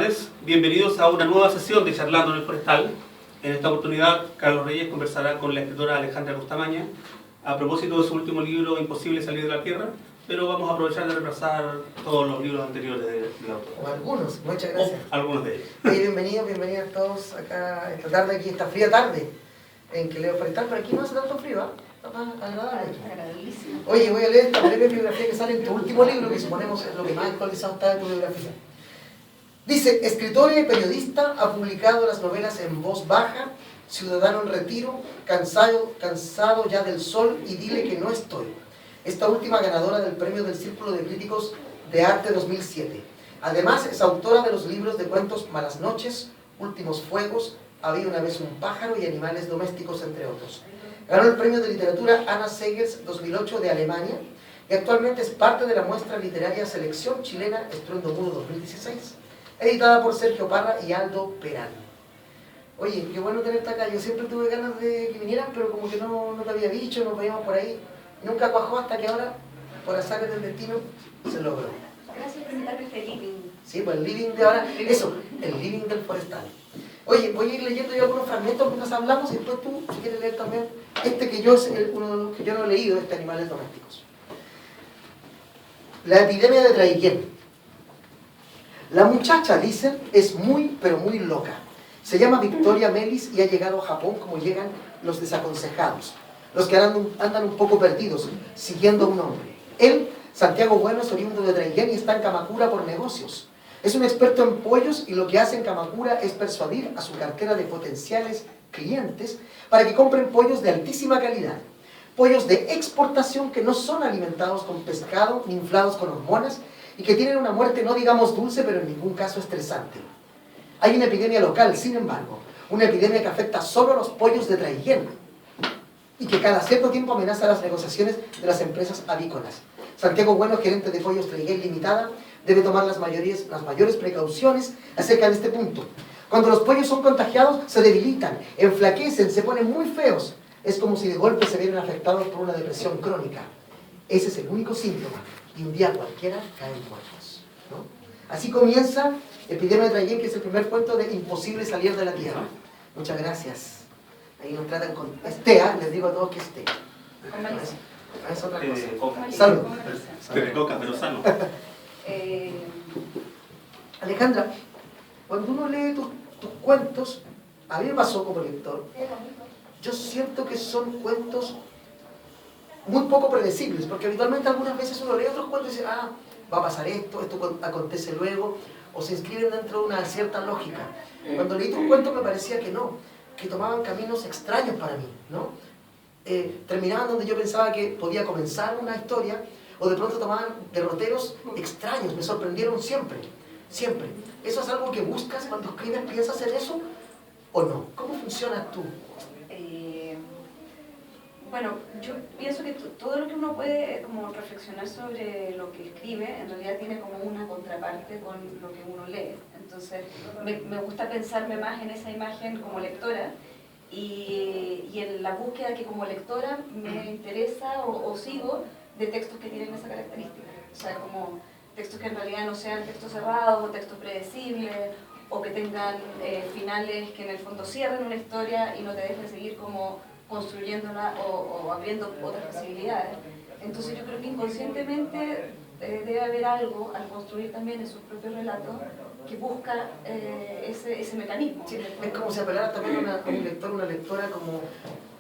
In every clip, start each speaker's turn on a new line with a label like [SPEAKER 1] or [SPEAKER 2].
[SPEAKER 1] tardes, bienvenidos a una nueva sesión de Charlando en el Forestal. En esta oportunidad, Carlos Reyes conversará con la escritora Alejandra Costamaña a propósito de su último libro, Imposible salir de la Tierra, pero vamos a aprovechar de repasar todos los libros anteriores de la autora.
[SPEAKER 2] O algunos, muchas gracias.
[SPEAKER 1] Algunos de ellos.
[SPEAKER 2] Bienvenidos todos acá esta tarde, aquí esta fría tarde en que leo Forestal, pero aquí no hace tanto frío, está más agradable. Oye, voy a leer esta breve biografía que sale en tu último libro, que suponemos es lo que más actualizado está de tu biografía. Dice, escritora y periodista, ha publicado las novelas En voz baja, Ciudadano en retiro, cansado ya del sol y Dile que no estoy. Esta última ganadora del premio del Círculo de Críticos de Arte 2007. Además, es autora de los libros de cuentos Malas noches, Últimos fuegos, Había una vez un pájaro y Animales domésticos, entre otros. Ganó el premio de literatura Anna Seghers 2008 de Alemania y actualmente es parte de la muestra literaria Selección Chilena Estruendo Mudo 2016, editada por Sergio Parra y Aldo Perán. Oye, qué bueno tenerte acá. Yo siempre tuve ganas de que vinieran, pero como que no te había dicho, nos veíamos por ahí. Nunca cuajó hasta que ahora, por azares del destino, se logró.
[SPEAKER 3] Gracias por invitarme a este living.
[SPEAKER 2] Sí, pues el living de ahora, eso, el living del Forestal. Oye, voy a ir leyendo yo algunos fragmentos mientras hablamos y después tú, si quieres leer también, este que yo es uno de los que yo no he leído, Animales domésticos. La epidemia de Traiguén. La muchacha, dicen, es muy, pero muy loca. Se llama Victoria Melis y ha llegado a Japón como llegan los desaconsejados, los que andan un poco perdidos, siguiendo a un hombre. Él, Santiago Bueno, es oriundo de Traiguén y está en Kamakura por negocios. Es un experto en pollos y lo que hace en Kamakura es persuadir a su cartera de potenciales clientes para que compren pollos de altísima calidad. Pollos de exportación que no son alimentados con pescado ni inflados con hormonas y que tienen una muerte no digamos dulce, pero en ningún caso estresante. Hay una epidemia local, sin embargo, una epidemia que afecta solo a los pollos de Traiguén y que cada cierto tiempo amenaza las negociaciones de las empresas avícolas. Santiago Bueno, gerente de Pollos Traiguén Limitada, debe tomar las mayores precauciones acerca de este punto. Cuando los pollos son contagiados, se debilitan, enflaquecen, se ponen muy feos. Es como si de golpe se vieran afectados por una depresión crónica. Ese es el único síntoma. Y un día cualquiera caen muertos, ¿no? Así comienza Epidemia de Traiguén, que es el primer cuento de Imposible salir de la Tierra. Muchas gracias. Ahí nos tratan con Estea, les digo a todos que es Estea. Es otra cosa. Salud.
[SPEAKER 1] De coca, pero sano.
[SPEAKER 2] Alejandra, cuando uno lee tus cuentos, a mí me pasó como lector, yo siento que son cuentos muy poco predecibles, porque habitualmente algunas veces uno lee otros cuentos y dice, ah, va a pasar esto acontece luego, o se inscriben dentro de una cierta lógica. Cuando leí tus cuentos me parecía que no, que tomaban caminos extraños para mí, ¿no? Terminaban donde yo pensaba que podía comenzar una historia, o de pronto tomaban derroteros extraños, me sorprendieron siempre, siempre. ¿Eso es algo que buscas cuando escribes? ¿Piensas en eso o no? ¿Cómo funcionas tú?
[SPEAKER 3] Bueno, yo pienso que todo lo que uno puede como reflexionar sobre lo que escribe, en realidad tiene como una contraparte con lo que uno lee. Entonces, me gusta pensarme más en esa imagen como lectora y en la búsqueda que como lectora me interesa o sigo de textos que tienen esa característica. O sea, como textos que en realidad no sean textos cerrados o textos predecibles o que tengan finales que en el fondo cierren una historia y no te dejen seguir como construyéndola o abriendo otras posibilidades. Entonces yo creo que inconscientemente debe haber algo al construir también en sus propios relatos que busca ese mecanismo.
[SPEAKER 2] Sí, es como si apelara también a un lector, una lectora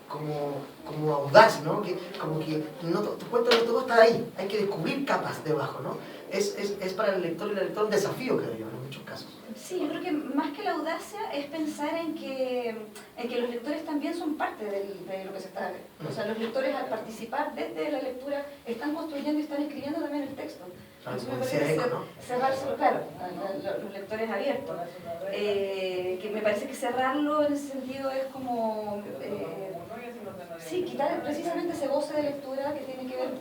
[SPEAKER 2] como audaz, ¿no? Como que no, tu cuento no todo está ahí, hay que descubrir capas debajo, ¿no? Es para el lector y la lectora un desafío, creo yo, en muchos casos.
[SPEAKER 3] Sí, yo creo que más que la audacia es pensar en que los lectores también son parte de lo que se está... O sea, los lectores al participar desde la lectura están construyendo y están escribiendo también el texto. Entonces me parece cerrárselo, claro, a los lectores abiertos. Que me parece que cerrarlo en ese sentido es como... sí, quitar precisamente ese goce de lectura que tiene que ver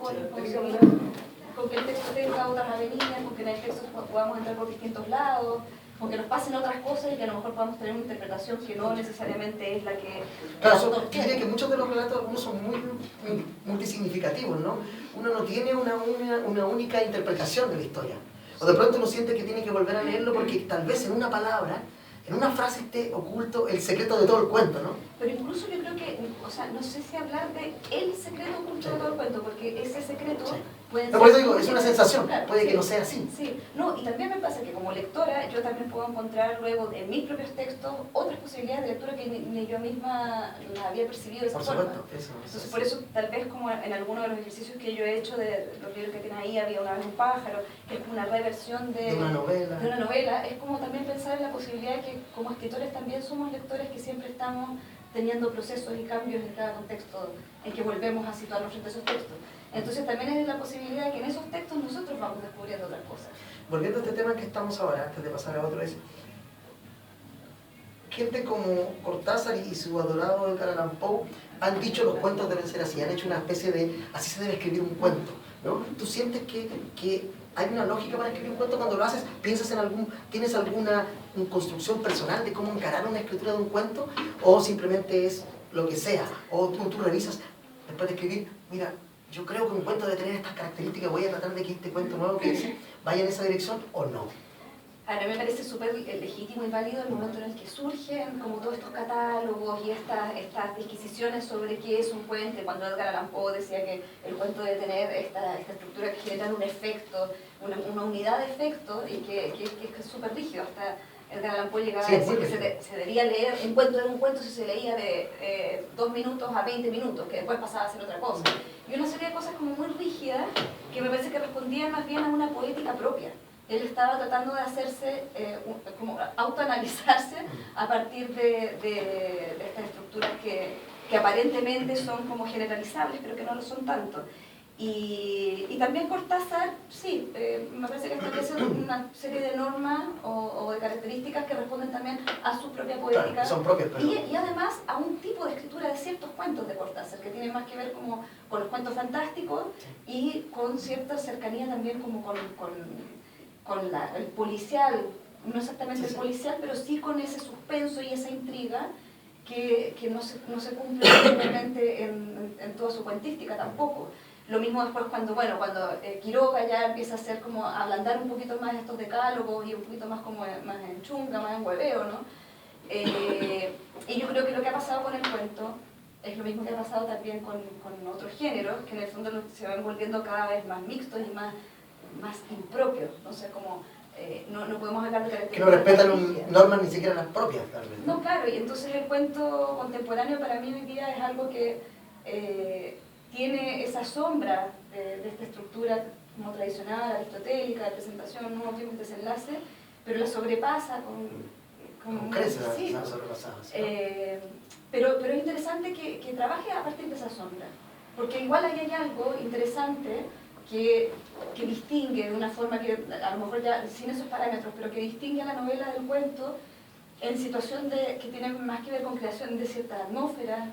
[SPEAKER 3] con que el texto tenga otras avenidas, con que en el texto podamos entrar por distintos lados, con que nos pasen otras cosas y que a lo mejor podamos tener una interpretación que no necesariamente es la que...
[SPEAKER 2] Claro, diría que muchos de los relatos algunos son muy multisignificativos, ¿no? Uno no tiene una única interpretación de la historia. O de pronto uno siente que tiene que volver a leerlo porque tal vez en una palabra, en una frase esté oculto el secreto de todo el cuento, ¿no?
[SPEAKER 3] Pero incluso yo creo que, o sea, no sé si hablar de el secreto oculto de todo el cuento, porque ese secreto puede ser...
[SPEAKER 2] Por eso digo, es una sensación,
[SPEAKER 3] claro,
[SPEAKER 2] puede
[SPEAKER 3] sí,
[SPEAKER 2] que no sea así.
[SPEAKER 3] Sí, no, y también me pasa que como lectora yo también puedo encontrar luego en mis propios textos otras posibilidades de lectura que ni yo misma las había percibido de esa
[SPEAKER 2] Por
[SPEAKER 3] forma.
[SPEAKER 2] supuesto, eso.
[SPEAKER 3] Entonces por eso tal vez como en alguno de los ejercicios que yo he hecho de los libros que tienen ahí, Había una vez un pájaro, que es como una reversión
[SPEAKER 2] De una novela.
[SPEAKER 3] de una novela, es como también pensar en la posibilidad de que como escritores también somos lectores que siempre estamos teniendo procesos y cambios en cada contexto en que volvemos a situarnos frente a esos textos. Entonces también es la posibilidad de que en esos textos nosotros vamos descubriendo otras cosas.
[SPEAKER 2] Volviendo a este tema en que estamos ahora, antes de pasar a otro, es gente como Cortázar y su adorado Edgar Allan Poe han dicho los cuentos deben ser así, han hecho una especie de así se debe escribir un cuento, ¿no? ¿Tú sientes que hay una lógica para escribir un cuento cuando lo haces? ¿Piensas en tienes alguna construcción personal de cómo encarar una escritura de un cuento? ¿O simplemente es lo que sea? ¿O tú revisas después de escribir, mira, yo creo que un cuento debe tener estas características, voy a tratar de que este cuento nuevo que hice vaya en esa dirección o no?
[SPEAKER 3] Ahora me parece súper legítimo y válido el momento en el que surgen como todos estos catálogos y estas disquisiciones sobre qué es un puente, cuando Edgar Allan Poe decía que el cuento debe tener esta estructura que genera un efecto, una unidad de efecto y que es súper rígido. Hasta Edgar Allan Poe llegaba a decir que se debía leer un cuento si se leía de 2 minutos a 20 minutos, que después pasaba a ser otra cosa. Y una serie de cosas como muy rígidas que me parece que respondían más bien a una poética propia. Él estaba tratando de hacerse, como autoanalizarse a partir de estas estructuras que aparentemente son como generalizables, pero que no lo son tanto. Y también Cortázar, sí, me parece que establece una serie de normas o de características que responden también a su propia poética.
[SPEAKER 2] Claro, son propias, pero...
[SPEAKER 3] y además a un tipo de escritura de ciertos cuentos de Cortázar, que tienen más que ver como con los cuentos fantásticos y con cierta cercanía también como con el policial, no exactamente el policial, pero sí con ese suspenso y esa intriga que no se cumple realmente en toda su cuentística tampoco. Lo mismo después cuando Quiroga ya empieza a hacer como a ablandar un poquito más estos decálogos y un poquito más como más en chunga, más en hueveo, ¿no? Y yo creo que lo que ha pasado con el cuento es lo mismo que ha pasado también con otros géneros, que en el fondo se van volviendo cada vez más mixtos y más impropios, no sé, como no podemos hablar de características.
[SPEAKER 2] Que no respetan normas ni siquiera las propias, tal vez.
[SPEAKER 3] No, claro, y entonces el cuento contemporáneo para mí hoy día es algo que tiene esa sombra de esta estructura como tradicional, aristotélica, de presentación, no vimos desenlace, pero la sobrepasa con
[SPEAKER 2] crece
[SPEAKER 3] sí,
[SPEAKER 2] la sobrepasada. ¿Sí?
[SPEAKER 3] Pero es interesante que trabaje a partir de esa sombra, porque igual ahí hay algo interesante que distingue de una forma que a lo mejor ya sin esos parámetros, pero que distingue a la novela del cuento en situación que tiene más que ver con creación de cierta atmósfera,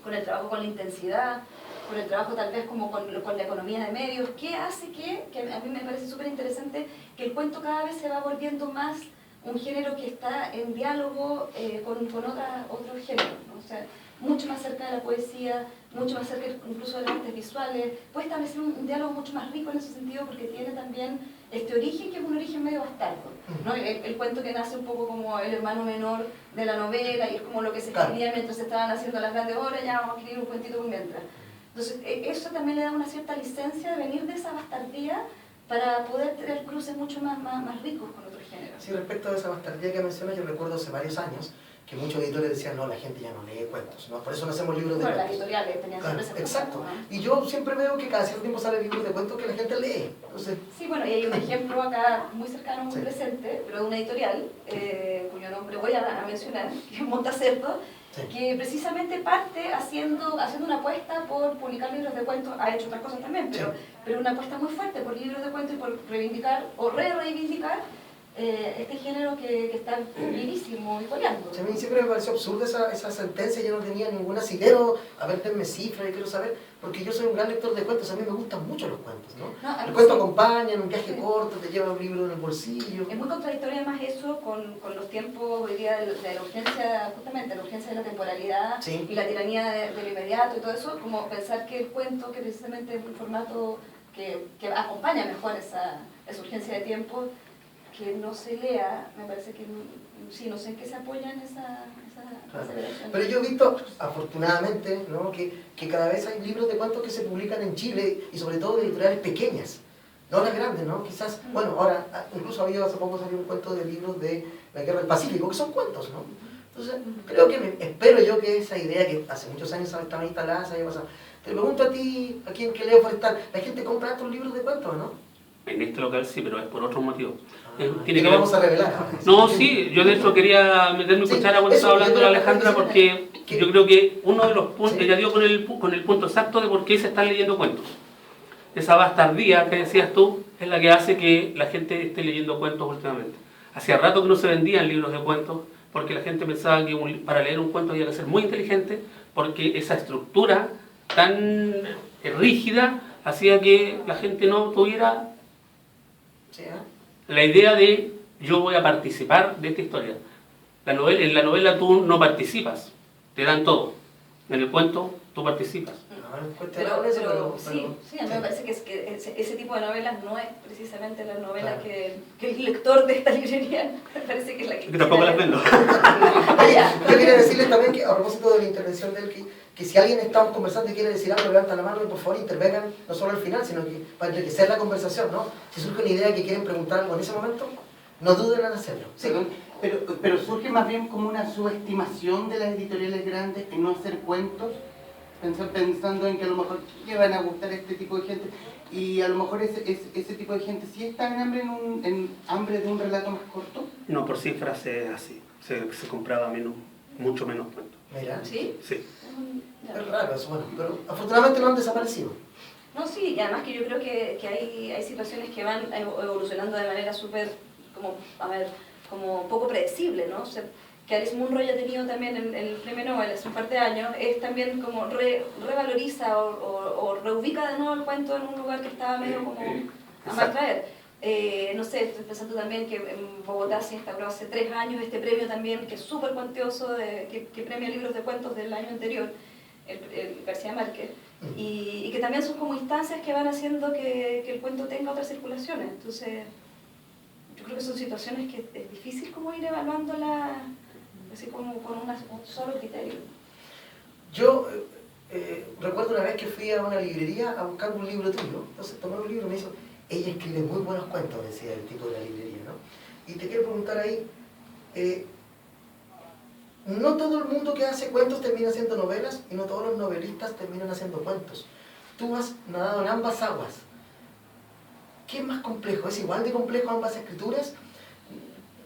[SPEAKER 3] con el trabajo con la intensidad, con el trabajo tal vez como con la economía de medios, que hace que a mí me parece súper interesante que el cuento cada vez se va volviendo más un género que está en diálogo con otros géneros, ¿no? O sea, mucho más cerca de la poesía, mucho más cerca incluso de las artes visuales, puede establecer un diálogo mucho más rico en ese sentido porque tiene también este origen que es un origen medio bastardo, ¿no? El cuento que nace un poco como el hermano menor de la novela y es como lo que se escribía mientras se estaban haciendo las grandes obras, ya vamos a escribir un cuentito por mientras. Entonces eso también le da una cierta licencia de venir de esa bastardía para poder tener cruces mucho más ricos con otros géneros.
[SPEAKER 2] Sí, respecto a esa bastardía que mencionas, yo recuerdo hace varios años que muchos editores decían, no, la gente ya no lee cuentos, ¿no? Por eso no hacemos libros de cuentos.
[SPEAKER 3] Las editoriales tenían siempre ese
[SPEAKER 2] exacto.
[SPEAKER 3] problema, ¿no?
[SPEAKER 2] Y yo siempre veo que cada cierto tiempo salen libros de cuentos que la gente lee. Entonces...
[SPEAKER 3] Sí, bueno, y hay un ejemplo acá muy cercano, muy presente, pero de una editorial, cuyo nombre voy a mencionar, que es Montacerdo, que precisamente parte haciendo una apuesta por publicar libros de cuentos, ha hecho otras cosas también, pero una apuesta muy fuerte por libros de cuentos y por reivindicar o reivindicar este género que está vivísimo y coleando.
[SPEAKER 2] A mí siempre me pareció absurda esa sentencia, yo no tenía ningún asidero, a ver, denme cifras, yo quiero saber, porque yo soy un gran lector de cuentos, a mí me gustan mucho los cuentos, ¿no? El cuento acompaña en un viaje corto, te lleva un libro en el bolsillo.
[SPEAKER 3] Es muy contradictorio además eso con los tiempos hoy día de la urgencia, justamente la urgencia de la temporalidad y la tiranía de lo inmediato y todo eso, como pensar que el cuento, que precisamente es un formato que acompaña mejor esa urgencia de tiempo, que no se lea, me parece que sí, no sé en qué se apoyan esa aseveración.
[SPEAKER 2] Pero yo he visto, afortunadamente, ¿no? que cada vez hay libros de cuentos que se publican en Chile y sobre todo de editoriales pequeñas, no las grandes, ¿no? Quizás, bueno, ahora incluso hace poco salió un cuento de libros de la Guerra del Pacífico, que son cuentos, ¿no? Entonces, creo que, espero yo que esa idea que hace muchos años estaba instalada se haya pasado. Te pregunto a ti, aquí en que leo Forestal, la gente compra estos libros de cuentos, ¿no?
[SPEAKER 1] En este local sí, pero es por otros motivos.
[SPEAKER 2] ¿Qué no vamos a revelar ahora?
[SPEAKER 1] No, sí, yo de hecho quería meter mi cuchara cuando estaba hablando de Alejandra, porque yo creo que uno de los puntos, ella dio con el punto exacto de por qué se están leyendo cuentos. Esa bastardía que decías tú es la que hace que la gente esté leyendo cuentos últimamente. Hacía rato que no se vendían libros de cuentos, porque la gente pensaba que para leer un cuento había que ser muy inteligente, porque esa estructura tan rígida hacía que la gente no tuviera la idea de yo voy a participar de esta historia. En la novela tú no participas, te dan todo. En el cuento tú participas.
[SPEAKER 3] Sí, a mí me parece que ese tipo de novelas no es precisamente la novela que el lector de esta librería me parece que es la que
[SPEAKER 1] tampoco las vendo.
[SPEAKER 2] Oye, yo quería decirles también que a propósito de la intervención de él, que si alguien está conversando y quiere decir algo, levanta la mano y por favor intervengan, no solo al final, sino que para enriquecer la conversación, ¿no? Si surge una idea que quieren preguntar algo en ese momento, no duden en hacerlo. Sí.
[SPEAKER 4] Pero surge más bien como una subestimación de las editoriales grandes en no hacer cuentos, pensando en que a lo mejor le van a gustar este tipo de gente, y a lo mejor ese tipo de gente sí está en hambre de un relato más corto.
[SPEAKER 1] No, por cifras es así, se compraba mucho menos cuentos.
[SPEAKER 2] Mira.
[SPEAKER 3] ¿Sí?
[SPEAKER 1] Sí.
[SPEAKER 2] Es raro eso, bueno, pero afortunadamente no han desaparecido.
[SPEAKER 3] No, sí, y además que yo creo que hay situaciones que van evolucionando de manera súper, como poco predecible, ¿no? O sea, que Alice Munro haya tenido también el premio Nobel hace un par de años, es también como revaloriza o reubica de nuevo el cuento en un lugar que estaba medio como a mal traer. No sé, estoy pensando también que en Bogotá se instauró hace 3 años este premio también, que es súper cuantioso, que premia libros de cuentos del año anterior, el García Márquez, y que también son como instancias que van haciendo que el cuento tenga otras circulaciones. Entonces, yo creo que son situaciones que es difícil como ir evaluándolas así como con un solo criterio.
[SPEAKER 2] Yo recuerdo una vez que fui a una librería a buscar un libro tuyo, entonces tomé un libro y me hizo, ella escribe muy buenos cuentos, decía el tipo de la librería, ¿no? Y te quiero preguntar ahí, no todo el mundo que hace cuentos termina haciendo novelas y no todos los novelistas terminan haciendo cuentos. Tú has nadado en ambas aguas. ¿Qué es más complejo? ¿Es igual de complejo ambas escrituras?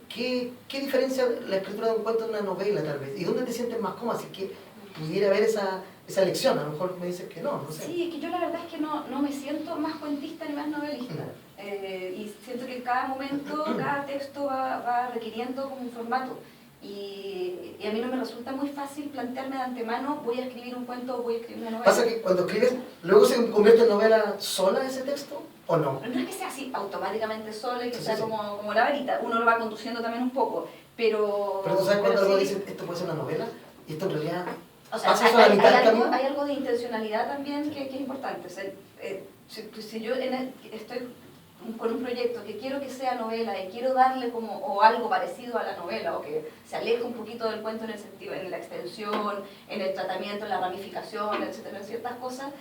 [SPEAKER 2] ¿Qué diferencia la escritura de un cuento de una novela, tal vez? ¿Y dónde te sientes más cómoda? Si que pudiera haber esa lección, a lo mejor me dices que no sé.
[SPEAKER 3] Sí, que yo la verdad es que no me siento más cuentista ni más novelista. Y siento que cada momento, cada texto va requiriendo como un formato. Y a mí no me resulta muy fácil plantearme de antemano, voy a escribir un cuento o voy a escribir una novela.
[SPEAKER 2] ¿Pasa que cuando escribes, luego se convierte en novela sola ese texto o no?
[SPEAKER 3] No es que sea así automáticamente sola y que sea como la varita, uno lo va conduciendo también un poco, pero
[SPEAKER 2] tú sabes cuando algo
[SPEAKER 3] sí,
[SPEAKER 2] dices, esto puede ser una novela, y esto en realidad
[SPEAKER 3] o sea,
[SPEAKER 2] pasa a la mitad del camino.
[SPEAKER 3] hay algo de intencionalidad también que es importante. O sea, si yo estoy con un proyecto que quiero que sea novela y quiero darle como o algo parecido a la novela o que se aleje un poquito del cuento en el sentido, en la extensión, en el tratamiento, en la ramificación, etcétera, en ciertas cosas,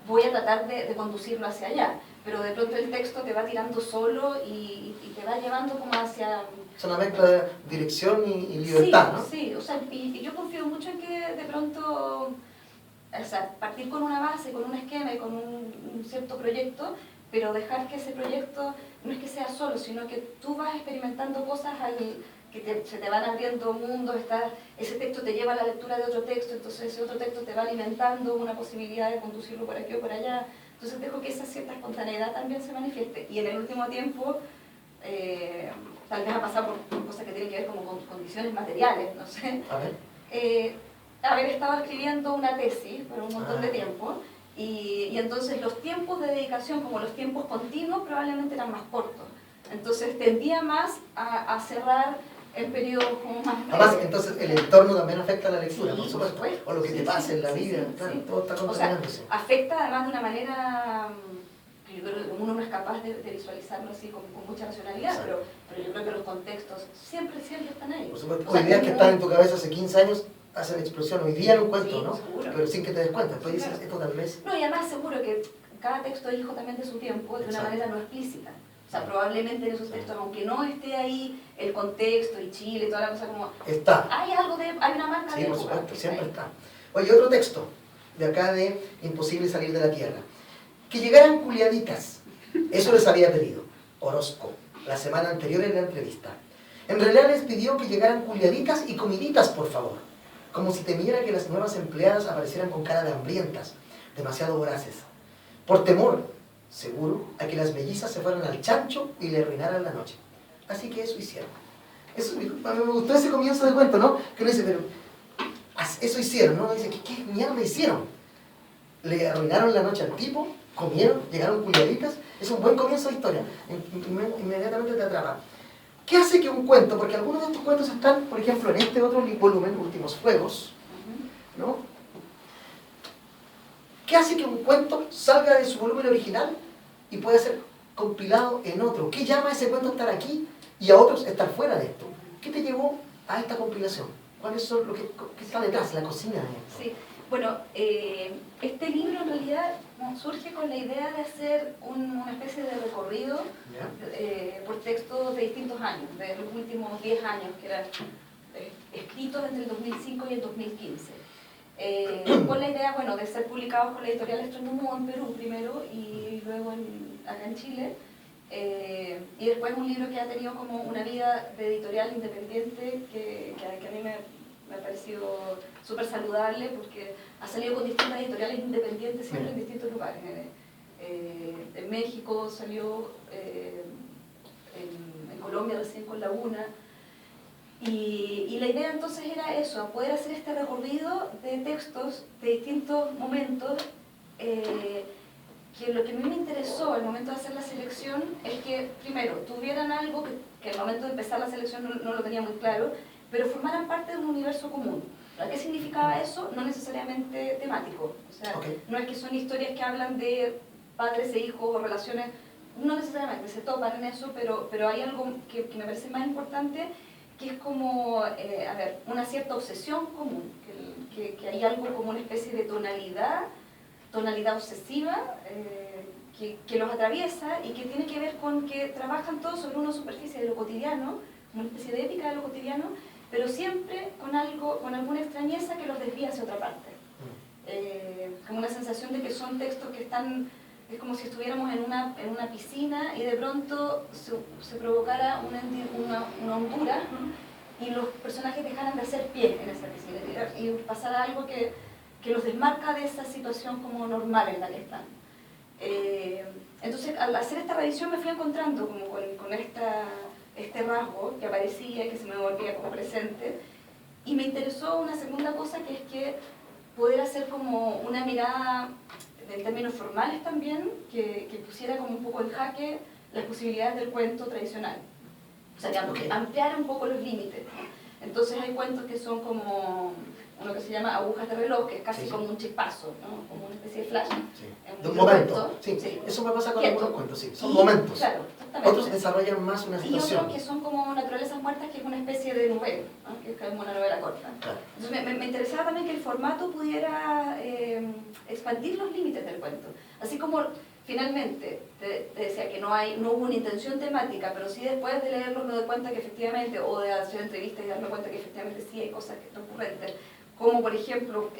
[SPEAKER 3] voy a tratar de conducirlo hacia allá, pero de pronto el texto te va tirando solo y te va llevando como hacia...
[SPEAKER 2] Es una mezcla de dirección y libertad, ¿no?
[SPEAKER 3] Sí, o sea, y yo confío mucho en que de pronto, o sea, partir con una base, con un esquema y con un cierto proyecto, pero dejar que ese proyecto no es que sea solo, sino que tú vas experimentando cosas que se te van abriendo mundos, ese texto te lleva a la lectura de otro texto, entonces ese otro texto te va alimentando una posibilidad de conducirlo por aquí o por allá. Entonces dejo que esa cierta espontaneidad también se manifieste. Y en el último tiempo, tal vez ha pasado por cosas que tienen que ver como con condiciones materiales, no sé.
[SPEAKER 2] A ver.
[SPEAKER 3] Haber estado escribiendo una tesis por un montón de tiempo, y entonces los tiempos de dedicación, como los tiempos continuos, probablemente eran más cortos. Entonces tendía más a cerrar el periodo como más...
[SPEAKER 2] Además, entonces el entorno también afecta a la lectura,
[SPEAKER 3] Sí,
[SPEAKER 2] por supuesto.
[SPEAKER 3] por supuesto.
[SPEAKER 2] O lo que te pasa en la vida, claro, todo está
[SPEAKER 3] O sea,
[SPEAKER 2] contaminándose.
[SPEAKER 3] afecta además de una manera yo creo que uno no es capaz de visualizarlo así con mucha racionalidad,
[SPEAKER 2] Exacto.
[SPEAKER 3] pero yo creo que los contextos siempre están ahí.
[SPEAKER 2] Por supuesto,
[SPEAKER 3] O sea,
[SPEAKER 2] ideas que
[SPEAKER 3] como-
[SPEAKER 2] estaban en tu cabeza hace 15 años hacen explosión hoy día en un cuento,
[SPEAKER 3] Sí,
[SPEAKER 2] ¿no?
[SPEAKER 3] seguro.
[SPEAKER 2] Pero sin que te des cuenta. Después
[SPEAKER 3] Sí,
[SPEAKER 2] dices,
[SPEAKER 3] claro.
[SPEAKER 2] esto tal vez...
[SPEAKER 3] No, y además seguro que cada texto es hijo también de su tiempo, de una
[SPEAKER 2] Exacto.
[SPEAKER 3] manera no explícita. O sea, probablemente en esos textos, aunque no esté ahí el contexto y Chile y toda la cosa como...
[SPEAKER 2] Está.
[SPEAKER 3] Hay una marca
[SPEAKER 2] Sí,
[SPEAKER 3] de
[SPEAKER 2] por
[SPEAKER 3] época
[SPEAKER 2] supuesto,
[SPEAKER 3] que
[SPEAKER 2] siempre
[SPEAKER 3] está ahí.
[SPEAKER 2] está. Oye, otro texto de acá de Imposible salir de la Tierra. Que llegaran culiaditas. Eso les había pedido Orozco la semana anterior en la entrevista. En realidad les pidió que llegaran culiaditas y comiditas, por favor. Como si temiera que las nuevas empleadas aparecieran con cara de hambrientas, demasiado voraces. Por temor, seguro, a que las mellizas se fueran al chancho y le arruinaran la noche. Así que eso hicieron. Eso, a mí me gustó ese comienzo del cuento, ¿no? Que uno dice, pero eso hicieron, ¿no? Uno dice, ¿qué mierda hicieron? Le arruinaron la noche al tipo, comieron, llegaron culiaditas. Es un buen comienzo de historia. Inmediatamente te atrapa. ¿Qué hace que un cuento, porque algunos de estos cuentos están, por ejemplo, en este otro volumen, Últimos Fuegos, ¿no? ¿Qué hace que un cuento salga de su volumen original y pueda ser compilado en otro? ¿Qué llama a ese cuento a estar aquí y a otros estar fuera de esto? ¿Qué te llevó a esta compilación? ¿Cuáles son lo que está detrás, la cocina de esto?
[SPEAKER 3] Sí, bueno, este libro en realidad surge con la idea de hacer una especie de recorrido
[SPEAKER 2] ¿Ya?
[SPEAKER 3] por textos de distintos años, de los últimos 10 años, que eran escritos entre el 2005 y el 2015. Con la idea, bueno, de ser publicados con la editorial Astronomo en Perú primero y luego acá en Chile. Y después un libro que ha tenido como una vida de editorial independiente que a mí me ha parecido súper saludable porque ha salido con distintas editoriales independientes siempre en distintos lugares. En México salió, en Colombia recién con La Una. Y la idea entonces era eso, poder hacer este recorrido de textos de distintos momentos, que lo que a mí me interesó al momento de hacer la selección es que, primero, tuvieran algo que al momento de empezar la selección no lo tenía muy claro, pero formaran parte de un universo común. ¿Qué significaba eso? No necesariamente temático. O sea, no es que son historias que hablan de padres e hijos o relaciones, no necesariamente se topan en eso, pero hay algo que me parece más importante, que es como, una cierta obsesión común, que hay algo como una especie de tonalidad obsesiva que los atraviesa y que tiene que ver con que trabajan todos sobre una superficie de lo cotidiano, como una especie de épica de lo cotidiano, pero siempre con alguna extrañeza que los desvía hacia otra parte. Como una sensación de que son textos que están, es como si estuviéramos en una piscina y de pronto se provocara una hondura y los personajes dejaran de hacer pie en esa piscina y pasara algo que los desmarca de esa situación como normal en la que están. Entonces, al hacer esta revisión me fui encontrando como con este rasgo que aparecía y que se me volvía como presente, y me interesó una segunda cosa, que es que poder hacer como una mirada en términos formales también, que pusiera como un poco en jaque las posibilidades del cuento tradicional. O sea, que ampliara un poco los límites, ¿no? Entonces hay cuentos que son como uno que se llama Agujas de reloj, que es casi como un chispazo, ¿no? Como una especie de flash.
[SPEAKER 2] De un momento. Sí. Eso me pasa con algunos cuentos, sí. Son momentos.
[SPEAKER 3] Claro, exactamente.
[SPEAKER 2] Otros desarrollan más una situación.
[SPEAKER 3] Y otros que son como Naturalezas Muertas, que es una especie de novela, ¿no? Que es como una novela corta.
[SPEAKER 2] Claro.
[SPEAKER 3] Entonces me interesaba también que el formato pudiera expandir los límites del cuento. Así como finalmente te decía que no hubo una intención temática, pero sí después de leerlo me doy cuenta que efectivamente, o de hacer entrevistas y darme cuenta que efectivamente sí hay cosas que están ocurrentes, como por ejemplo,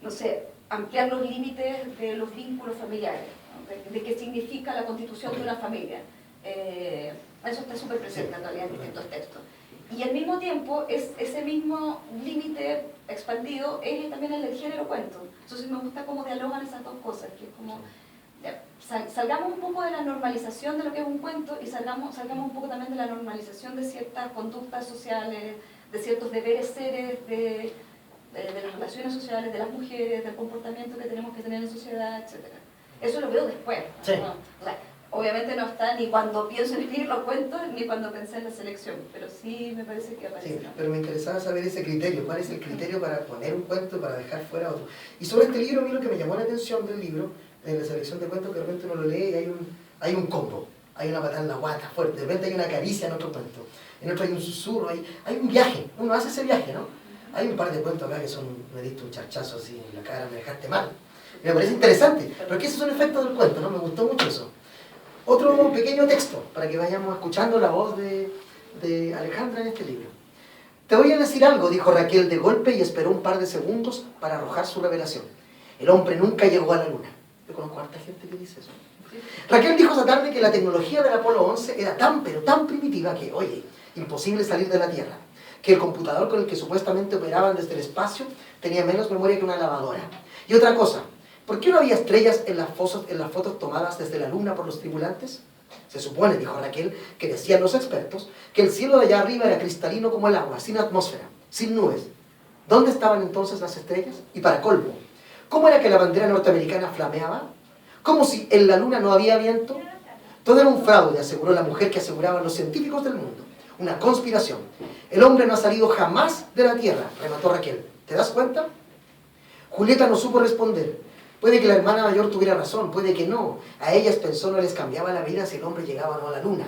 [SPEAKER 3] no sé, ampliar los límites de los vínculos familiares, ¿no? de qué significa la constitución de una familia. Eso está súper presente en realidad en distintos textos. Y al mismo tiempo, ese mismo límite expandido es también el del género cuento. Entonces me gusta cómo dialogan esas dos cosas, que es como, salgamos un poco de la normalización de lo que es un cuento y salgamos un poco también de la normalización de ciertas conductas sociales, de ciertos deberes seres, de las relaciones sociales, de las mujeres, del comportamiento que tenemos que tener en sociedad, etc. Eso lo veo después, ¿no?
[SPEAKER 2] Sí.
[SPEAKER 3] O sea, obviamente no está ni cuando pienso en escribir los cuentos, ni cuando pensé en la selección, pero sí me parece que aparece.
[SPEAKER 2] Sí, pero me interesaba saber ese criterio, cuál es el criterio para poner un cuento y para dejar fuera otro. Y sobre este libro, a mí lo que me llamó la atención del libro, en la selección de cuentos que de repente uno lo lee y hay un combo, hay una patada en la guata fuerte, de repente hay una caricia en otro cuento, en otro hay un susurro, hay un viaje, uno hace ese viaje, ¿no? Hay un par de cuentos acá que son, me diste un charchazo así en la cara, me dejaste mal. Me parece interesante, pero es que esos son efectos del cuento, ¿no? Me gustó mucho eso. Otro pequeño texto, para que vayamos escuchando la voz de Alejandra en este libro. Te voy a decir algo, dijo Raquel de golpe y esperó un par de segundos para arrojar su revelación. El hombre nunca llegó a la luna. Yo conozco a harta gente que dice eso. Raquel dijo esa tarde que la tecnología del Apolo 11 era tan, pero tan primitiva que, oye, imposible salir de la Tierra. Que el computador con el que supuestamente operaban desde el espacio tenía menos memoria que una lavadora. Y otra cosa, ¿por qué no había estrellas en las fotos tomadas desde la luna por los tripulantes? Se supone, dijo Raquel, que decían los expertos, que el cielo de allá arriba era cristalino como el agua, sin atmósfera, sin nubes. ¿Dónde estaban entonces las estrellas? Y para colmo, ¿cómo era que la bandera norteamericana flameaba? ¿Como si en la luna no había viento? Todo era un fraude, aseguró la mujer que aseguraban los científicos del mundo. Una conspiración. El hombre no ha salido jamás de la Tierra, remató Raquel. ¿Te das cuenta? Julieta no supo responder. Puede que la hermana mayor tuviera razón, puede que no. A ellas pensó no les cambiaba la vida si el hombre llegaba o no a la luna.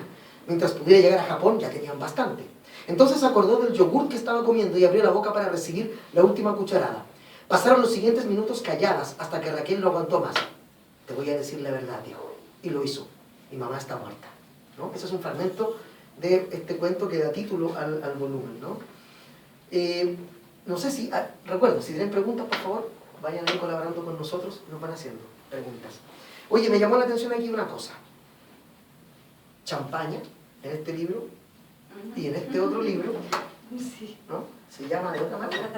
[SPEAKER 2] Mientras pudiera llegar a Japón ya tenían bastante. Entonces acordó del yogur que estaba comiendo y abrió la boca para recibir la última cucharada. Pasaron los siguientes minutos calladas hasta que Raquel no aguantó más. Te voy a decir la verdad, dijo. Y lo hizo. Mi mamá está muerta. ¿No? Ese es un fragmento de este cuento que da título al volumen, ¿no? No sé si... recuerdo, si tienen preguntas, por favor, vayan ahí colaborando con nosotros, nos van haciendo preguntas. Oye, me llamó la atención aquí una cosa. Champaña, en este libro, y en este otro libro, ¿no? Se llama de otra manera,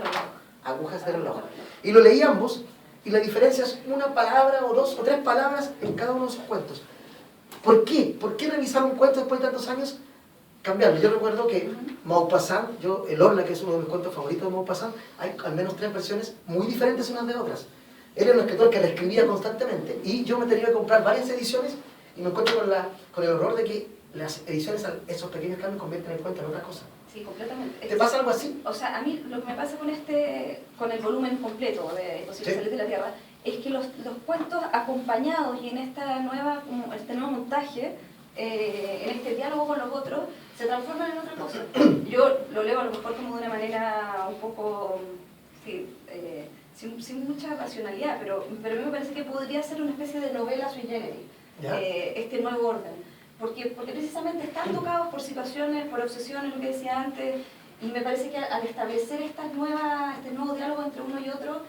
[SPEAKER 2] Agujas de reloj. Y lo leí ambos, y la diferencia es una palabra o dos o tres palabras en cada uno de esos cuentos. ¿Por qué? ¿Por qué revisar un cuento después de tantos años? Cambiarlo. Yo recuerdo que Maupassant, El Horna, que es uno de mis cuentos favoritos de Maupassant, hay al menos 3 versiones muy diferentes unas de otras. Él era un escritor que reescribía constantemente y yo me tenía que comprar varias ediciones y me encuentro con el horror de que las ediciones, esos pequeños cambios, convierten el cuento en otra cosa.
[SPEAKER 3] Sí, completamente.
[SPEAKER 2] ¿Te pasa algo así?
[SPEAKER 3] O sea, a mí lo que me pasa con el volumen completo de Imposible salir de la Tierra, es que los cuentos acompañados y en este nuevo montaje, en este diálogo con los otros, se transforman en otra cosa. Yo lo leo a lo mejor como de una manera un poco, sí, sin mucha racionalidad, pero a mí me parece que podría ser una especie de novela sui generis, este nuevo orden. Porque precisamente están tocados por situaciones, por obsesiones, lo que decía antes, y me parece que al establecer este nuevo diálogo entre uno y otro,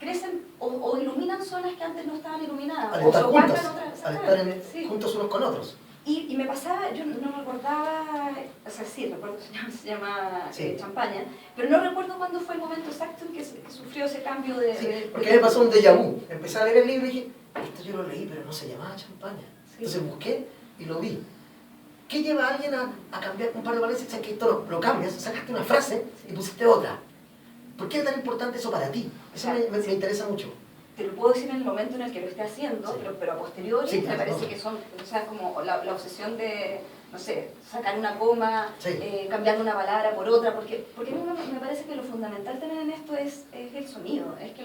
[SPEAKER 3] crecen o iluminan zonas que antes no estaban iluminadas.
[SPEAKER 2] Al estar
[SPEAKER 3] o
[SPEAKER 2] juntos,
[SPEAKER 3] otras,
[SPEAKER 2] al estar juntos unos con otros.
[SPEAKER 3] Y me pasaba, yo no recordaba, o sea, sí, recuerdo que se llama Champaña, pero no recuerdo cuándo fue el momento exacto en que sufrió ese cambio de...
[SPEAKER 2] Sí, porque me pasó un déjà vu. Empecé a leer el libro y dije, esto yo lo leí, pero no se llamaba Champaña. Sí. Entonces busqué y lo vi. ¿Qué lleva a alguien a cambiar un par de palabras? O sea, que esto lo cambias, sacaste una frase y pusiste otra. ¿Por qué es tan importante eso para ti? Eso me interesa mucho.
[SPEAKER 3] Te lo puedo decir en el momento en el que lo esté haciendo,
[SPEAKER 2] sí.
[SPEAKER 3] pero a posteriori me parece que son, o sea, como la obsesión de, no sé, sacar una coma, cambiando una palabra por otra, porque a mí me parece que lo fundamental también en esto es el sonido, es que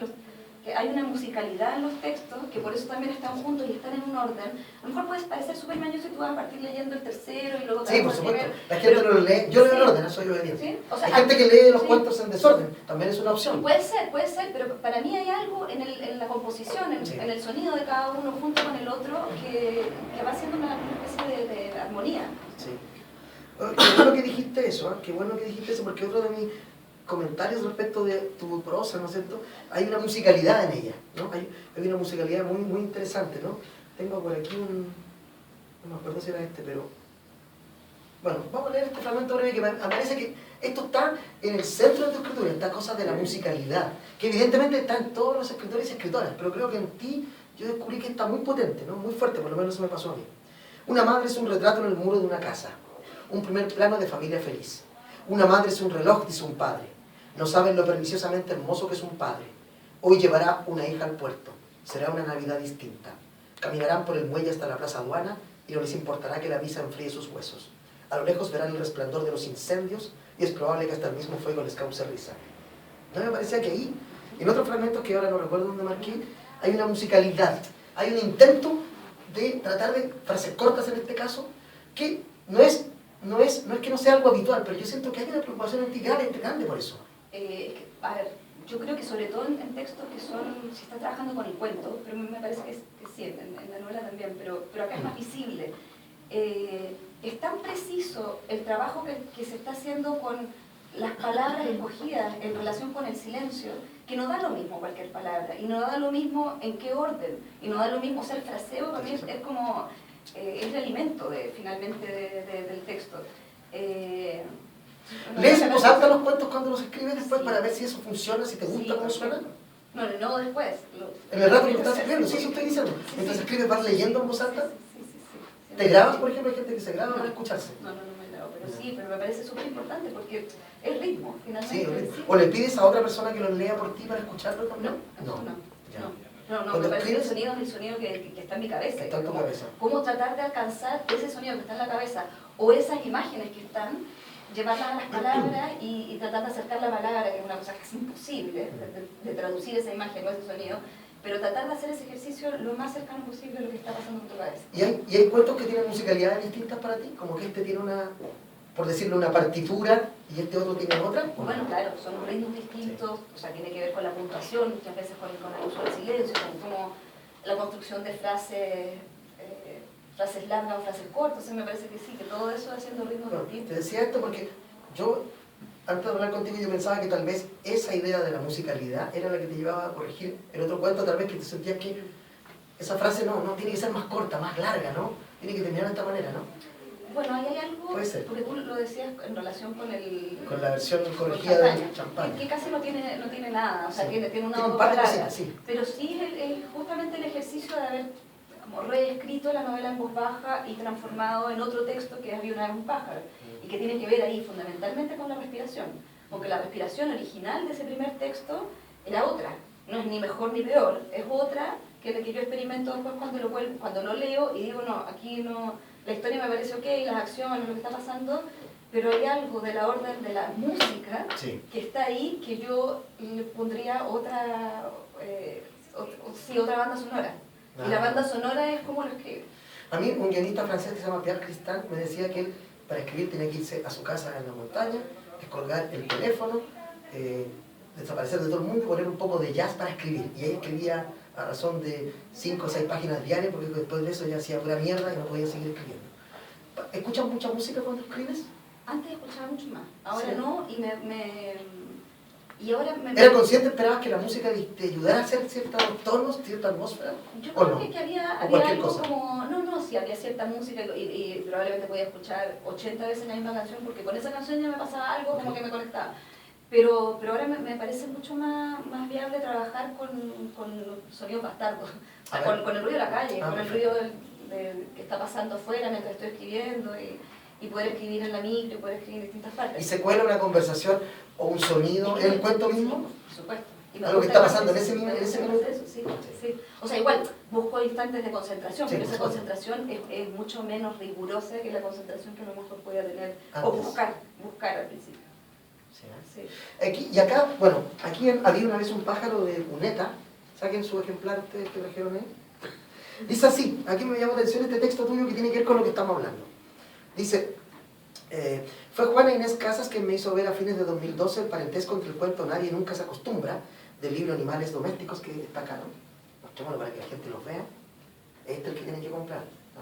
[SPEAKER 3] hay una musicalidad en los textos, que por eso también están juntos y están en un orden. A lo mejor puedes parecer súper mañoso y tú vas a partir leyendo el tercero y luego...
[SPEAKER 2] Sí, por supuesto. La gente no lo lee. Yo leo en orden, soy obediente.
[SPEAKER 3] ¿Sí? O sea,
[SPEAKER 2] hay gente que lee los cuentos en desorden, también es una opción.
[SPEAKER 3] Puede ser, pero para mí hay algo en la composición, en el sonido de cada uno junto con el otro, que va haciendo una especie de armonía.
[SPEAKER 2] Sí. Qué bueno que dijiste eso, qué bueno que dijiste eso, porque otro de mis comentarios respecto de tu prosa, ¿no es cierto? Hay una musicalidad en ella, ¿no? Hay una musicalidad muy, muy interesante, ¿no? Tengo por aquí no me acuerdo si era pero... Bueno, vamos a leer este fragmento breve que me parece que esto está en el centro de tu escritura, esta cosa de la musicalidad, que evidentemente está en todos los escritores y escritoras, pero creo que en ti yo descubrí que está muy potente, ¿no? Muy fuerte, por lo menos eso me pasó a mí. Una madre es un retrato en el muro de una casa, un primer plano de familia feliz. Una madre es un reloj, dice un padre. No saben lo perniciosamente hermoso que es un padre. Hoy llevará una hija al puerto. Será una Navidad distinta. Caminarán por el muelle hasta la plaza aduana y no les importará que la brisa enfríe sus huesos. A lo lejos verán el resplandor de los incendios y es probable que hasta el mismo fuego les cause risa. ¿No me parecía que ahí, en otros fragmentos que ahora no recuerdo dónde marqué, hay una musicalidad? hay un intento de tratar de frases cortas en este caso, que no es que no sea algo habitual, pero yo siento que hay una preocupación grande por eso.
[SPEAKER 3] A ver, yo creo que sobre todo en textos que son, si está trabajando con el cuento, pero me parece que sí, en la novela también, pero acá es más visible. Es tan preciso el trabajo que se está haciendo con las palabras escogidas en relación con el silencio, que no da lo mismo cualquier palabra, y no da lo mismo en qué orden, y no da lo mismo, o sea, el fraseo también es como, es el alimento finalmente del texto.
[SPEAKER 2] ¿Lees en voz alta los cuentos cuando los escribes después para ver si eso funciona, si te gusta cómo suena?
[SPEAKER 3] No después.
[SPEAKER 2] En el rato que lo estás escribiendo, sí, eso estoy diciendo. Mientras escribes, ¿vas leyendo en voz alta?
[SPEAKER 3] Sí.
[SPEAKER 2] ¿Te grabas, por ejemplo? Hay gente que se graba para escucharse.
[SPEAKER 3] No me grabo, pero sí, pero me parece súper importante porque es ritmo, finalmente.
[SPEAKER 2] Sí, o le pides a otra persona que lo lea por ti para escucharlo también.
[SPEAKER 3] No, me parece que el sonido es el sonido que está en mi cabeza.
[SPEAKER 2] Que está en tu cabeza.
[SPEAKER 3] ¿Cómo tratar de alcanzar ese sonido que está en la cabeza o esas imágenes que están, llevarlas a las palabras y tratar de acercar la palabra, que es una cosa que es imposible, de traducir esa imagen o ese sonido, pero tratar de hacer ese ejercicio lo más cercano posible a lo que está pasando en tu cabeza.
[SPEAKER 2] ¿Y hay cuentos que tienen musicalidades distintas para ti? Como que este tiene una, por decirlo, una partitura y este otro tiene otra.
[SPEAKER 3] Bueno, claro, son ritmos distintos, o sea, tiene que ver con la puntuación, muchas veces con el uso del silencio, con como la construcción de frases largas o frases cortas, entonces me parece que sí, que todo eso haciendo ritmos distintos.
[SPEAKER 2] Te decía esto porque yo, antes de hablar contigo, yo pensaba que tal vez esa idea de la musicalidad era la que te llevaba a corregir el otro cuento, tal vez que te sentías que esa frase no tiene que ser más corta, más larga, ¿no? Tiene que terminar de esta manera, ¿no?
[SPEAKER 3] Bueno, ahí hay algo,
[SPEAKER 2] puede ser,
[SPEAKER 3] porque tú lo decías en relación con
[SPEAKER 2] la versión corregida del champán.
[SPEAKER 3] Que casi no tiene nada, o sea,
[SPEAKER 2] Sí.
[SPEAKER 3] tiene una
[SPEAKER 2] Tiene un
[SPEAKER 3] obra
[SPEAKER 2] par de
[SPEAKER 3] larga,
[SPEAKER 2] cositas, sí.
[SPEAKER 3] pero sí es justamente el ejercicio de haber como reescrito la novela en voz baja y transformado en otro texto que había una vez un pájaro, y que tiene que ver ahí fundamentalmente con la respiración, porque la respiración original de ese primer texto era otra, no es ni mejor ni peor, es otra que la que yo experimento después cuando lo leo y digo, no, aquí no, la historia me parece ok, las acciones, lo que está pasando, pero hay algo de la orden de la música que está ahí que yo le pondría otra banda sonora. Y la banda sonora es como lo escribe.
[SPEAKER 2] A mí, un guionista francés que se llama Pierre Cristal me decía que él, para escribir, tenía que irse a su casa en la montaña, descolgar el teléfono, desaparecer de todo el mundo y poner un poco de jazz para escribir. Y ahí escribía a razón de 5 o 6 páginas diarias, porque después de eso ya hacía pura mierda y no podía seguir escribiendo. ¿Escuchas mucha música cuando escribes?
[SPEAKER 3] Antes escuchaba mucho más, ahora
[SPEAKER 2] ¿Sí?
[SPEAKER 3] no, y ahora me...
[SPEAKER 2] ¿Era consciente, esperabas que la música te ayudara a hacer ciertos tonos, cierta atmósfera?
[SPEAKER 3] Yo
[SPEAKER 2] ¿O
[SPEAKER 3] creo
[SPEAKER 2] no?
[SPEAKER 3] que había
[SPEAKER 2] cualquier
[SPEAKER 3] algo
[SPEAKER 2] cosa.
[SPEAKER 3] como... No, sí, había cierta música y probablemente podía escuchar 80 veces la misma canción, porque con esa canción ya me pasaba algo como que me conectaba. Pero ahora me parece mucho más viable trabajar con sonidos bastardos, o sea, con el ruido de la calle, con el ruido que está pasando afuera mientras estoy escribiendo y poder escribir en la micro, y poder escribir en distintas partes.
[SPEAKER 2] ¿Y se cuela una conversación o un sonido en el cuento mismo?
[SPEAKER 3] Sí, por supuesto.
[SPEAKER 2] Algo que está pasando en ese mismo
[SPEAKER 3] proceso, sí. O sea, igual, busco instantes de concentración,
[SPEAKER 2] Sí,
[SPEAKER 3] pero esa
[SPEAKER 2] por supuesto.
[SPEAKER 3] concentración es mucho menos rigurosa que la concentración que a lo mejor podía tener, o
[SPEAKER 2] Antes.
[SPEAKER 3] buscar al principio. Sí.
[SPEAKER 2] Aquí, y acá, bueno, aquí había una vez un pájaro de cuneta. Saquen su ejemplar ustedes que trajeron ahí. Dice así, aquí me llamó la atención este texto tuyo que tiene que ver con lo que estamos hablando. Dice, fue Juana Inés Casas quien me hizo ver a fines de 2012 el parentesco entre el cuento Nadie nunca se acostumbra, del libro Animales Domésticos, que está acá, ¿no? Mostrémoslo para que la gente los vea. Este es el que tienen que comprar, ¿no?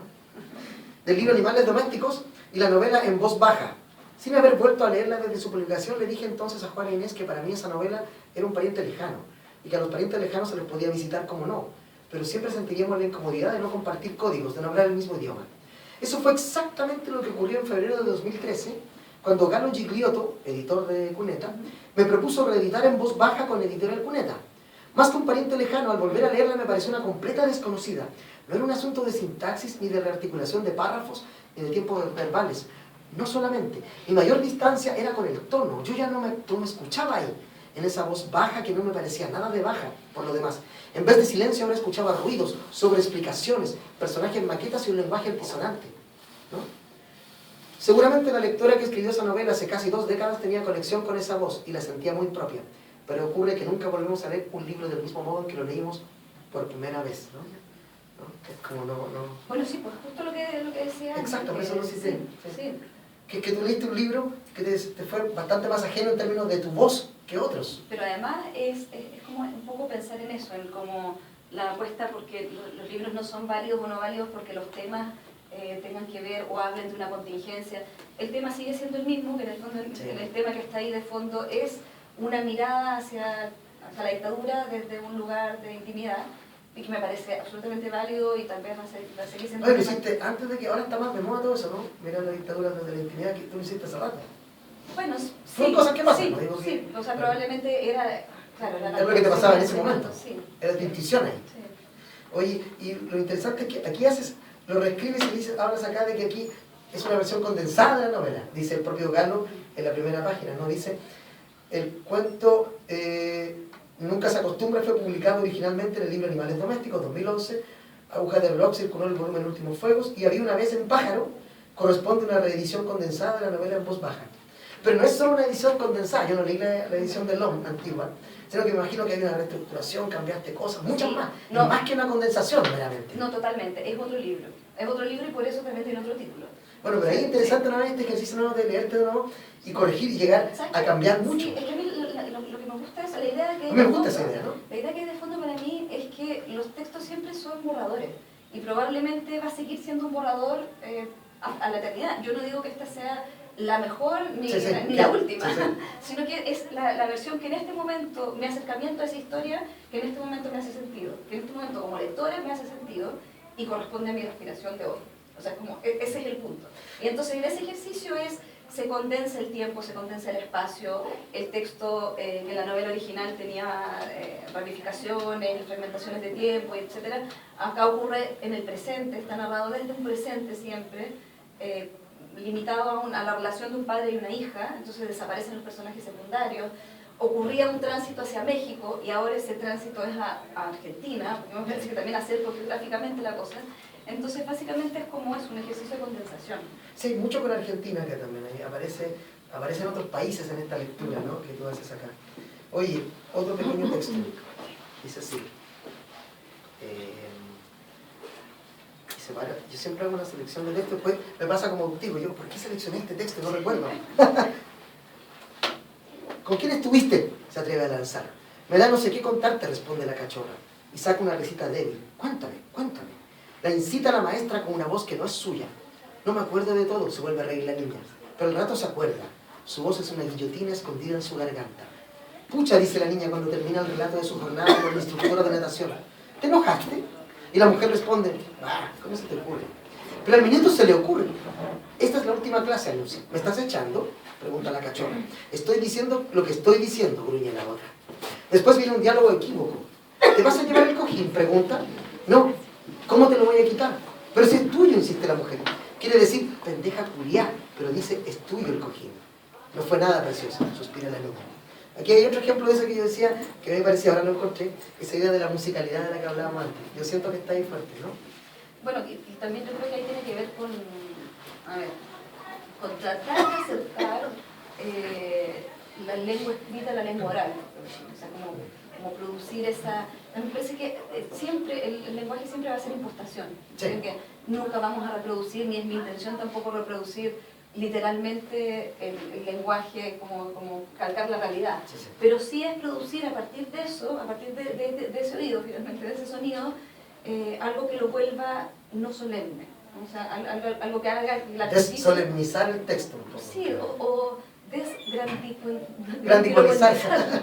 [SPEAKER 2] Del libro Animales Domésticos y la novela En voz baja. Sin haber vuelto a leerla desde su publicación, le dije entonces a Juana Inés que para mí esa novela era un pariente lejano, y que a los parientes lejanos se les podía visitar como no, pero siempre sentiríamos la incomodidad de no compartir códigos, de no hablar el mismo idioma. Eso fue exactamente lo que ocurrió en febrero de 2013, cuando Galo Gigliotto, editor de Cuneta, me propuso reeditar En voz baja con Editorial Cuneta. Más que un pariente lejano, al volver a leerla me pareció una completa desconocida. No era un asunto de sintaxis, ni de rearticulación de párrafos, ni de tiempos verbales. No solamente. Mi mayor distancia era con el tono. Yo ya no me escuchaba ahí, en esa voz baja que no me parecía nada de baja, por lo demás. En vez de silencio ahora escuchaba ruidos, sobreexplicaciones, personajes maquetas y un lenguaje altisonante, ¿no? Seguramente la lectora que escribió esa novela hace casi 2 décadas tenía conexión con esa voz y la sentía muy propia. Pero ocurre que nunca volvemos a leer un libro del mismo modo en que lo leímos por primera vez, ¿no? ¿no? Es como no...
[SPEAKER 3] Bueno, sí, pues justo lo que decía.
[SPEAKER 2] Exacto, por eso lo cité.
[SPEAKER 3] Sí.
[SPEAKER 2] Que tú leíste un libro que te fue bastante más ajeno en términos de tu voz que otros.
[SPEAKER 3] Pero además es como un poco pensar en eso, en como la apuesta porque los libros no son válidos o no válidos porque los temas tengan que ver o hablen de una contingencia. El tema sigue siendo el mismo, que en el fondo el tema que está ahí de fondo es una mirada hacia la dictadura desde un lugar de intimidad, y que me parece absolutamente válido y tal vez va a seguir siendo...
[SPEAKER 2] Oye, lo hiciste antes de que ahora está más de moda todo eso, ¿no? Mirar la dictadura desde la intimidad, que tú lo hiciste hace rato.
[SPEAKER 3] Bueno,
[SPEAKER 2] Son
[SPEAKER 3] sí,
[SPEAKER 2] cosas que pasan,
[SPEAKER 3] sí,
[SPEAKER 2] ¿no? Digo que-
[SPEAKER 3] sí, o sea, probablemente era... Claro, era
[SPEAKER 2] Es lo que te pasaba en ese momento.
[SPEAKER 3] Sí,
[SPEAKER 2] Era tu intuición ahí.
[SPEAKER 3] sí.
[SPEAKER 2] Oye, y lo interesante es que aquí lo reescribes y dices, hablas acá de que aquí es una versión condensada de la novela. Dice el propio Galo en la primera página, ¿no? Dice, el cuento nunca se acostumbra, fue publicado originalmente en el libro Animales Domésticos, 2011, Agujas de reloj circuló el volumen Últimos Fuegos, y había una vez en Pájaro, corresponde a una reedición condensada de la novela en voz baja. Pero no es solo una edición condensada, yo no leí la edición de LOM antigua, sino que me imagino que hay una reestructuración, cambiaste cosas, muchas
[SPEAKER 3] Sí,
[SPEAKER 2] más,
[SPEAKER 3] no.
[SPEAKER 2] más que una condensación meramente.
[SPEAKER 3] No, totalmente, es otro libro y por eso también tiene otro título.
[SPEAKER 2] Bueno, pero ahí es interesante una vez este ejercicio nuevo de leerte de nuevo y corregir y llegar a cambiar mucho.
[SPEAKER 3] Sí, es que a mí lo que me gusta es la idea que hay
[SPEAKER 2] Me
[SPEAKER 3] de
[SPEAKER 2] gusta
[SPEAKER 3] fondo.
[SPEAKER 2] esa idea, ¿no?
[SPEAKER 3] La idea que hay de fondo para mí es que los textos siempre son borradores y probablemente va a seguir siendo un borrador a la eternidad. Yo no digo que esta sea la mejor ni,
[SPEAKER 2] Sí,
[SPEAKER 3] ni la última,
[SPEAKER 2] sí.
[SPEAKER 3] sino que es la versión que en este momento, mi acercamiento a esa historia, que en este momento me hace sentido, que en este momento como lectora me hace sentido y corresponde a mi respiración de hoy. O sea, como ese es el punto. Y entonces en ese ejercicio se condensa el tiempo, se condensa el espacio, el texto que en la novela original tenía ramificaciones, fragmentaciones de tiempo, etc. Acá ocurre en el presente, está narrado desde un presente siempre, limitado a la relación de un padre y una hija, entonces desaparecen los personajes secundarios. Ocurría un tránsito hacia México y ahora ese tránsito es a Argentina, porque me parece que también acerco geográficamente la cosa. Entonces básicamente es como es un ejercicio de condensación.
[SPEAKER 2] Sí, mucho con Argentina acá también, ahí aparecen otros países en esta lectura, ¿no? Que tú haces acá. Oye, otro pequeño texto, dice así. Yo siempre hago una selección de textos, después me pasa como auditivo, yo, ¿por qué seleccioné este texto? No recuerdo. ¿Con quién estuviste? Se atreve a lanzar. Me da no sé qué contarte, responde la cachorra, y saca una risita débil. Cuéntame, cuéntame. La incita la maestra con una voz que no es suya. No me acuerdo de todo, se vuelve a reír la niña. Pero al rato se acuerda. Su voz es una guillotina escondida en su garganta. Pucha, dice la niña cuando termina el relato de su jornada con la instructora de natación. ¿Te enojaste? Y la mujer responde, ¿cómo se te ocurre? Pero al minuto se le ocurre. Esta es la última clase, Lucy. ¿Me estás echando? Pregunta la cachorra. Estoy diciendo lo que estoy diciendo, gruñe la otra. Después viene un diálogo equívoco. ¿Te vas a llevar el cojín? Pregunta. No. ¿Cómo te lo voy a quitar? Pero si es tuyo, insiste la mujer. Quiere decir, pendeja culiá, pero dice, es tuyo el cojín. No fue nada precioso, suspira la niña. Aquí hay otro ejemplo de eso que yo decía, que me parecía, ahora lo encontré, esa idea de la musicalidad de la que hablábamos antes. Yo siento que está ahí fuerte, ¿no?
[SPEAKER 3] Bueno, y también yo creo que ahí tiene que ver con tratar de acercar la lengua escrita a la lengua oral. O sea, como producir esa... Me parece que siempre, el lenguaje siempre va a ser impostación.
[SPEAKER 2] Sí.
[SPEAKER 3] Creo que nunca vamos a reproducir, ni es mi intención tampoco reproducir literalmente el lenguaje como calcar la realidad.
[SPEAKER 2] Sí, sí.
[SPEAKER 3] Pero sí es producir a partir de eso, a partir de ese oído, finalmente, de ese sonido, algo que lo vuelva no solemne. O sea, algo que haga la
[SPEAKER 2] Desolemnizar el texto. Un poco.
[SPEAKER 3] Sí, o
[SPEAKER 2] grandilocuenzar,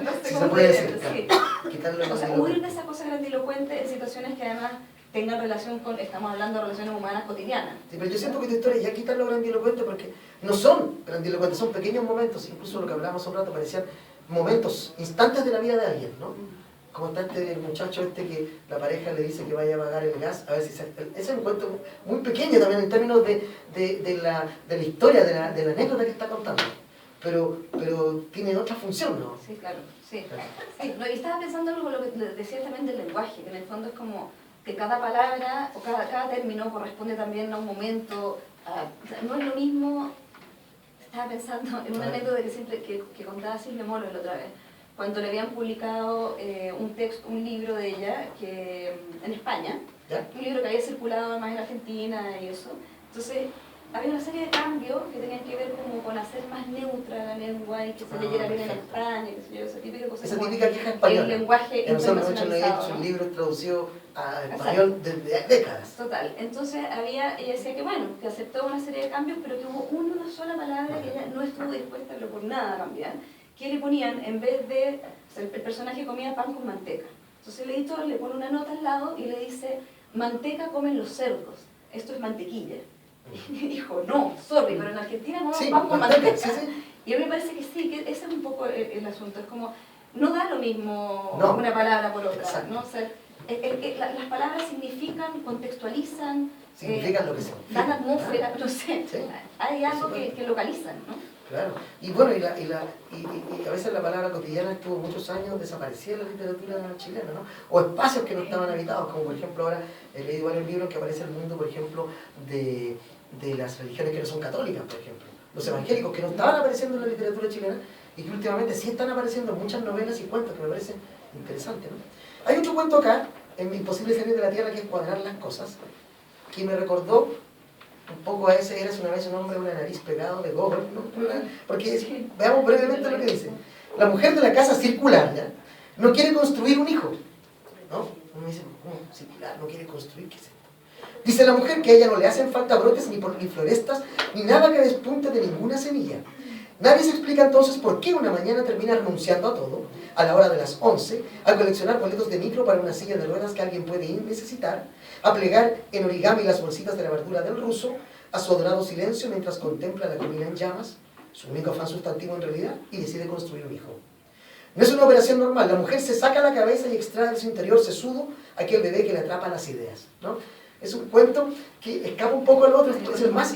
[SPEAKER 3] no sé
[SPEAKER 2] si
[SPEAKER 3] cómo
[SPEAKER 2] se puede
[SPEAKER 3] decirlo,
[SPEAKER 2] decir.
[SPEAKER 3] sí.
[SPEAKER 2] Quitarle
[SPEAKER 3] O sea,
[SPEAKER 2] grandilocuente.
[SPEAKER 3] huir de esa cosa grandilocuente en situaciones que además tengan relación con, estamos hablando de relaciones humanas cotidianas.
[SPEAKER 2] Sí, pero yo siento que tu historia ya quita lo grandilocuente porque no son grandilocuentes, son pequeños momentos, incluso lo que hablábamos hace un rato parecían momentos, instantes de la vida de alguien, ¿no? Como está el muchacho que la pareja le dice que vaya a apagar el gas, a ver si ese es un cuento muy pequeño también en términos de la historia, de la anécdota que está contando, pero tiene otra función, ¿no?
[SPEAKER 3] Sí, claro, sí.
[SPEAKER 2] Claro.
[SPEAKER 3] Sí, no, y estaba pensando algo lo que decías también del lenguaje, que en el fondo es como que cada palabra o cada término corresponde también a un momento, o sea, no es lo mismo. Estaba pensando en una anécdota que contaba Silvia Moro la otra vez, cuando le habían publicado un libro de ella en España,
[SPEAKER 2] ¿Ya?
[SPEAKER 3] un libro que había circulado más en Argentina y eso. Entonces, había una serie de cambios que tenían que ver como con hacer más neutra la lengua y que se leyera bien en
[SPEAKER 2] perfecto.
[SPEAKER 3] España, qué sé yo, esa típica cosa.
[SPEAKER 2] Esa
[SPEAKER 3] como
[SPEAKER 2] típica queja española.
[SPEAKER 3] el lenguaje
[SPEAKER 2] Que nosotros hemos hecho
[SPEAKER 3] internacionalizado, ¿no?
[SPEAKER 2] libros traducidos a español desde décadas.
[SPEAKER 3] Total, entonces ella decía que bueno, que aceptó una serie de cambios, pero que hubo una sola palabra que ella no estuvo dispuesta pero por nada a cambiar, que le ponían, en vez de, o sea, el personaje comía pan con manteca. Entonces el editor le pone una nota al lado y le dice, manteca comen los cerdos, esto es mantequilla. Y dijo, no, sorry, pero en Argentina no
[SPEAKER 2] Sí,
[SPEAKER 3] pan con manteca.
[SPEAKER 2] sí, sí.
[SPEAKER 3] Y a mí me parece que sí, que ese es un poco el asunto, es como, no da lo mismo
[SPEAKER 2] No.
[SPEAKER 3] una palabra por otra,
[SPEAKER 2] Exacto.
[SPEAKER 3] ¿no? O sea, las palabras significan, contextualizan,
[SPEAKER 2] Significan lo que
[SPEAKER 3] dan
[SPEAKER 2] significan.
[SPEAKER 3] atmósfera, no sé,
[SPEAKER 2] Sí.
[SPEAKER 3] hay algo que localizan, ¿no?
[SPEAKER 2] Claro. Y bueno, y a veces la palabra cotidiana estuvo muchos años desaparecida en la literatura chilena, ¿no? O espacios que no estaban habitados, como por ejemplo ahora he leído varios libros que aparece el mundo, por ejemplo, de las religiones que no son católicas, por ejemplo. Los evangélicos que no estaban apareciendo en la literatura chilena y que últimamente sí están apareciendo en muchas novelas y cuentos que me parecen interesantes, ¿no? Hay otro cuento acá, en Mi imposible salir de la tierra, que es Cuadrar las cosas, que me recordó un poco a ese Eras una vez un hombre de una nariz pegado de Gogol, ¿no? Porque veamos brevemente lo que dice. La mujer de la casa circular, ¿ya? No quiere construir un hijo, ¿no? Uno dice, ¿cómo circular? No quiere construir, ¿qué es esto? Dice la mujer que a ella no le hacen falta brotes ni florestas, ni nada que despunte de ninguna semilla. Nadie se explica entonces por qué una mañana termina renunciando a todo, a la hora de las 11, a coleccionar boletos de micro para una silla de ruedas que alguien puede necesitar, a plegar en origami las bolsitas de la verdura del ruso, a su adorado silencio mientras contempla la comida en llamas, su único afán sustantivo en realidad, y decide construir un hijo. No es una operación normal, la mujer se saca la cabeza y extrae de su interior sesudo aquel bebé que le atrapa las ideas, ¿no? Es un cuento que escapa un poco al otro, es el más,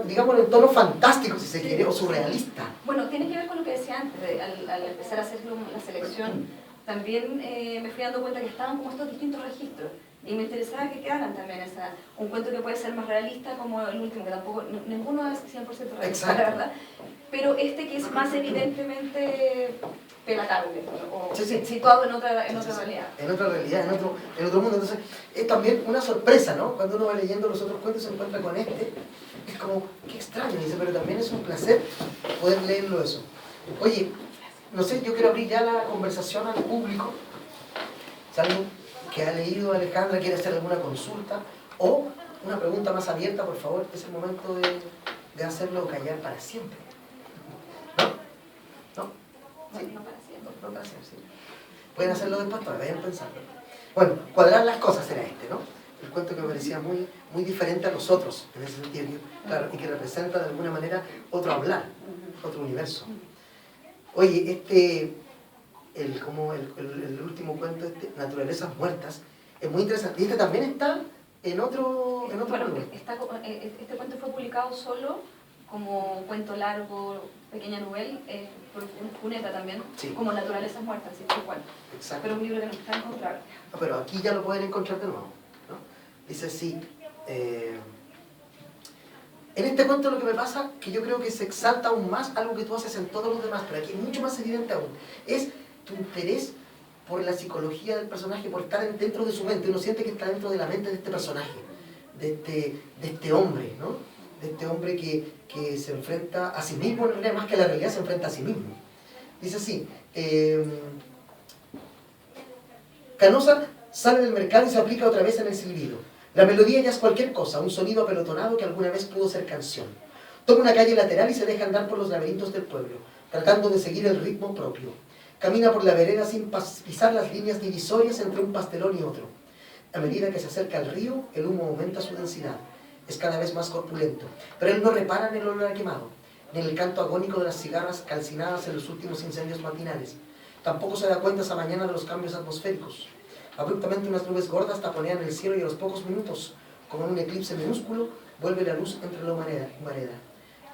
[SPEAKER 2] digamos, en tono fantástico, si se quiere, o surrealista.
[SPEAKER 3] Bueno, tiene que ver con lo que decía antes, al empezar a hacer la selección, también me fui dando cuenta que estaban como estos distintos registros. Y me interesaba que quedaran también un cuento que puede ser más realista como el último, que tampoco, ninguno es 100% realista,
[SPEAKER 2] Exacto.
[SPEAKER 3] la verdad. Pero este que es más evidentemente pelatable, o
[SPEAKER 2] Sí.
[SPEAKER 3] situado en otra realidad.
[SPEAKER 2] En otra realidad, en otro mundo. Entonces, es también una sorpresa, ¿no? Cuando uno va leyendo los otros cuentos y se encuentra con este, es como, qué extraño, dice, pero también es un placer poder leerlo eso. Oye, no sé, yo quiero abrir ya la conversación al público. Si alguien que ha leído a Alejandra quiere hacer alguna consulta o una pregunta más abierta, por favor, es el momento de hacerlo callar para siempre. ¿No? ¿No? Sí.
[SPEAKER 3] No para siempre.
[SPEAKER 2] No para siempre, sí. Pueden hacerlo después, todavía vayan pensando. Bueno, Cuadrar las cosas era este, ¿no? El cuento que me parecía muy diferente a los otros, en ese sentido, claro, y que representa de alguna manera otro hablar, otro universo. Oye, el último cuento, Naturalezas Muertas, es muy interesante. Y este también está en otro
[SPEAKER 3] Bueno,
[SPEAKER 2] libro.
[SPEAKER 3] este cuento fue publicado solo como cuento largo, pequeña novela, por Cuneta también,
[SPEAKER 2] Sí.
[SPEAKER 3] como Naturalezas Muertas, así tal cual.
[SPEAKER 2] Exacto.
[SPEAKER 3] Pero es un libro que no está encontrable.
[SPEAKER 2] No, pero aquí ya lo pueden encontrar de nuevo, ¿no? Dice así, en este cuento lo que me pasa, que yo creo que se exalta aún más algo que tú haces en todos los demás, pero aquí es mucho más evidente aún, es tu interés por la psicología del personaje, por estar dentro de su mente. Uno siente que está dentro de la mente de este personaje, de este hombre, ¿no? De este hombre que se enfrenta a sí mismo, en realidad, más que a la realidad, se enfrenta a sí mismo. Dice así, Canosa sale del mercado y se aplica otra vez en el silbido. La melodía ya es cualquier cosa, un sonido apelotonado que alguna vez pudo ser canción. Toma una calle lateral y se deja andar por los laberintos del pueblo, tratando de seguir el ritmo propio. Camina por la vereda sin pisar las líneas divisorias entre un pastelón y otro. A medida que se acerca al río, el humo aumenta su densidad. Es cada vez más corpulento, pero él no repara en el olor a quemado, ni en el canto agónico de las cigarras calcinadas en los últimos incendios matinales. Tampoco se da cuenta esa mañana de los cambios atmosféricos. Abruptamente unas nubes gordas taponean el cielo y a los pocos minutos, como en un eclipse minúsculo, vuelve la luz entre la humareda.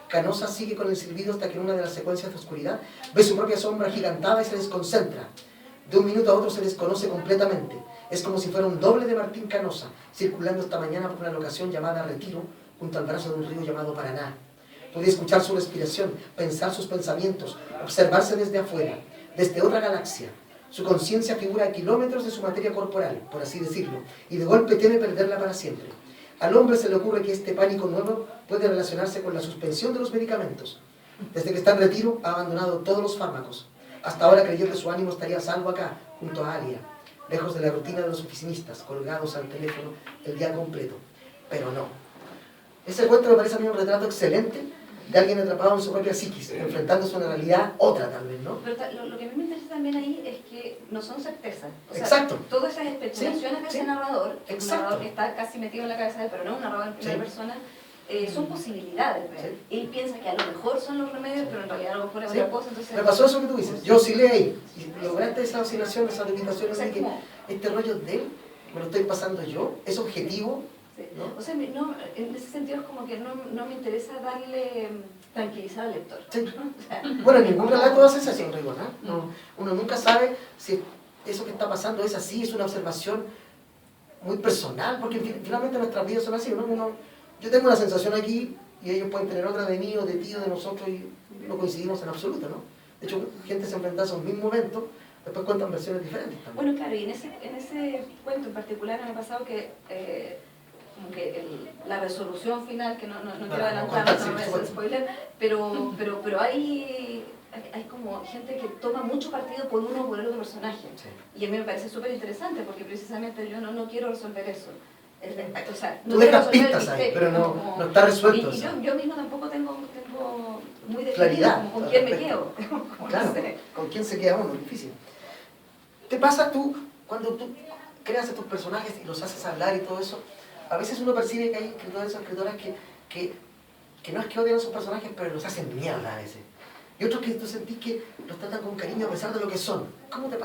[SPEAKER 2] Canosa sigue con el silbido hasta que en una de las secuencias de oscuridad ve su propia sombra agigantada y se desconcentra. De un minuto a otro se desconoce completamente. Es como si fuera un doble de Martín Canosa, circulando esta mañana por una locación llamada Retiro, junto al brazo de un río llamado Paraná. Podía escuchar su respiración, pensar sus pensamientos, observarse desde afuera. desde otra galaxia. Su conciencia figura a kilómetros de su materia corporal, por así decirlo, y de golpe teme perderla para siempre. Al hombre se le ocurre que este pánico nuevo puede relacionarse con la suspensión de los medicamentos. Desde que está en retiro, ha abandonado todos los fármacos. Hasta ahora creyó que su ánimo estaría a salvo acá, junto a Alia, lejos de la rutina de los oficinistas, colgados al teléfono el día completo. Pero no. Ese cuento me parece a mí un retrato excelente de alguien atrapado en su propia psiquis, enfrentándose a una realidad otra tal vez, ¿no?
[SPEAKER 3] Pero lo que a mí me interesa también ahí es que no son certezas. O sea,
[SPEAKER 2] Exacto.
[SPEAKER 3] todas esas especulaciones de ese narrador, que es un narrador que está casi metido en la cabeza de él, pero no es un narrador en primera persona, son posibilidades de él. Él piensa que a lo mejor son los remedios, pero en realidad a lo mejor es otra cosa. Entonces,
[SPEAKER 2] me pasó eso que tú dices. Yo oscilé ahí. Y lograste esa oscilación, esa limitación, de que este rollo de él, me lo estoy pasando yo, es objetivo.
[SPEAKER 3] Sí.
[SPEAKER 2] ¿No?
[SPEAKER 3] O sea, no, en ese sentido es como que no me interesa darle tranquilizar al lector.
[SPEAKER 2] Sí.
[SPEAKER 3] O sea,
[SPEAKER 2] Bueno, ningún relato hace esa sensación, Rigo, ¿no? Uno nunca sabe si eso que está pasando es así, es una observación muy personal, porque finalmente nuestras vidas son así, ¿no? Yo tengo una sensación aquí y ellos pueden tener otra de mí o de ti o de nosotros y no coincidimos en absoluto, ¿no? De hecho, gente se enfrenta a esos mismos momentos, después cuentan versiones diferentes también.
[SPEAKER 3] bueno, claro, y en ese cuento en particular me ha pasado que como que la resolución final, que no quiero adelantar, no voy a hacer spoiler, pero hay como gente que toma mucho partido por uno o por el otro personaje.
[SPEAKER 2] Sí.
[SPEAKER 3] Y a mí me parece súper interesante porque precisamente yo no quiero resolver eso. O sea,
[SPEAKER 2] Tú dejas pistas ahí, pero no está resuelto.
[SPEAKER 3] Y yo mismo tampoco tengo muy definido
[SPEAKER 2] claridad,
[SPEAKER 3] con quién me
[SPEAKER 2] perfecto.
[SPEAKER 3] quedo.
[SPEAKER 2] Claro,
[SPEAKER 3] No sé.
[SPEAKER 2] con quién se queda uno, difícil. ¿Te pasa tú, cuando tú creas a tus personajes y los haces hablar y todo eso, a veces uno percibe que hay escritores o escritoras que no es que odian a sus personajes, pero los hacen mierda a veces? Y otros que tú sentís que los tratan con cariño a pesar de lo que son.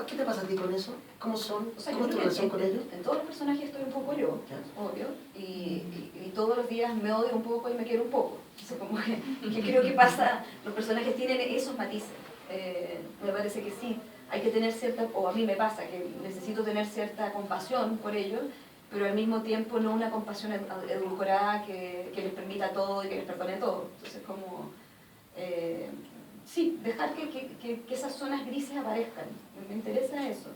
[SPEAKER 2] ¿Qué te pasa a ti con eso? ¿Cómo son?
[SPEAKER 3] O sea,
[SPEAKER 2] ¿Cómo
[SPEAKER 3] yo
[SPEAKER 2] es tu
[SPEAKER 3] creo que
[SPEAKER 2] relación con ellos?
[SPEAKER 3] en todos los personajes estoy un poco yo,
[SPEAKER 2] ¿Ya?
[SPEAKER 3] obvio, y todos los días me odio un poco y me quiero un poco. O sea, como que creo que pasa, los personajes tienen esos matices. Me parece que sí, hay que tener cierta, o a mí me pasa, que necesito tener cierta compasión por ellos, pero al mismo tiempo no una compasión edulcorada que les permita todo y que les perdone todo. Entonces, como... sí, dejar que esas zonas grises aparezcan. Me interesa eso.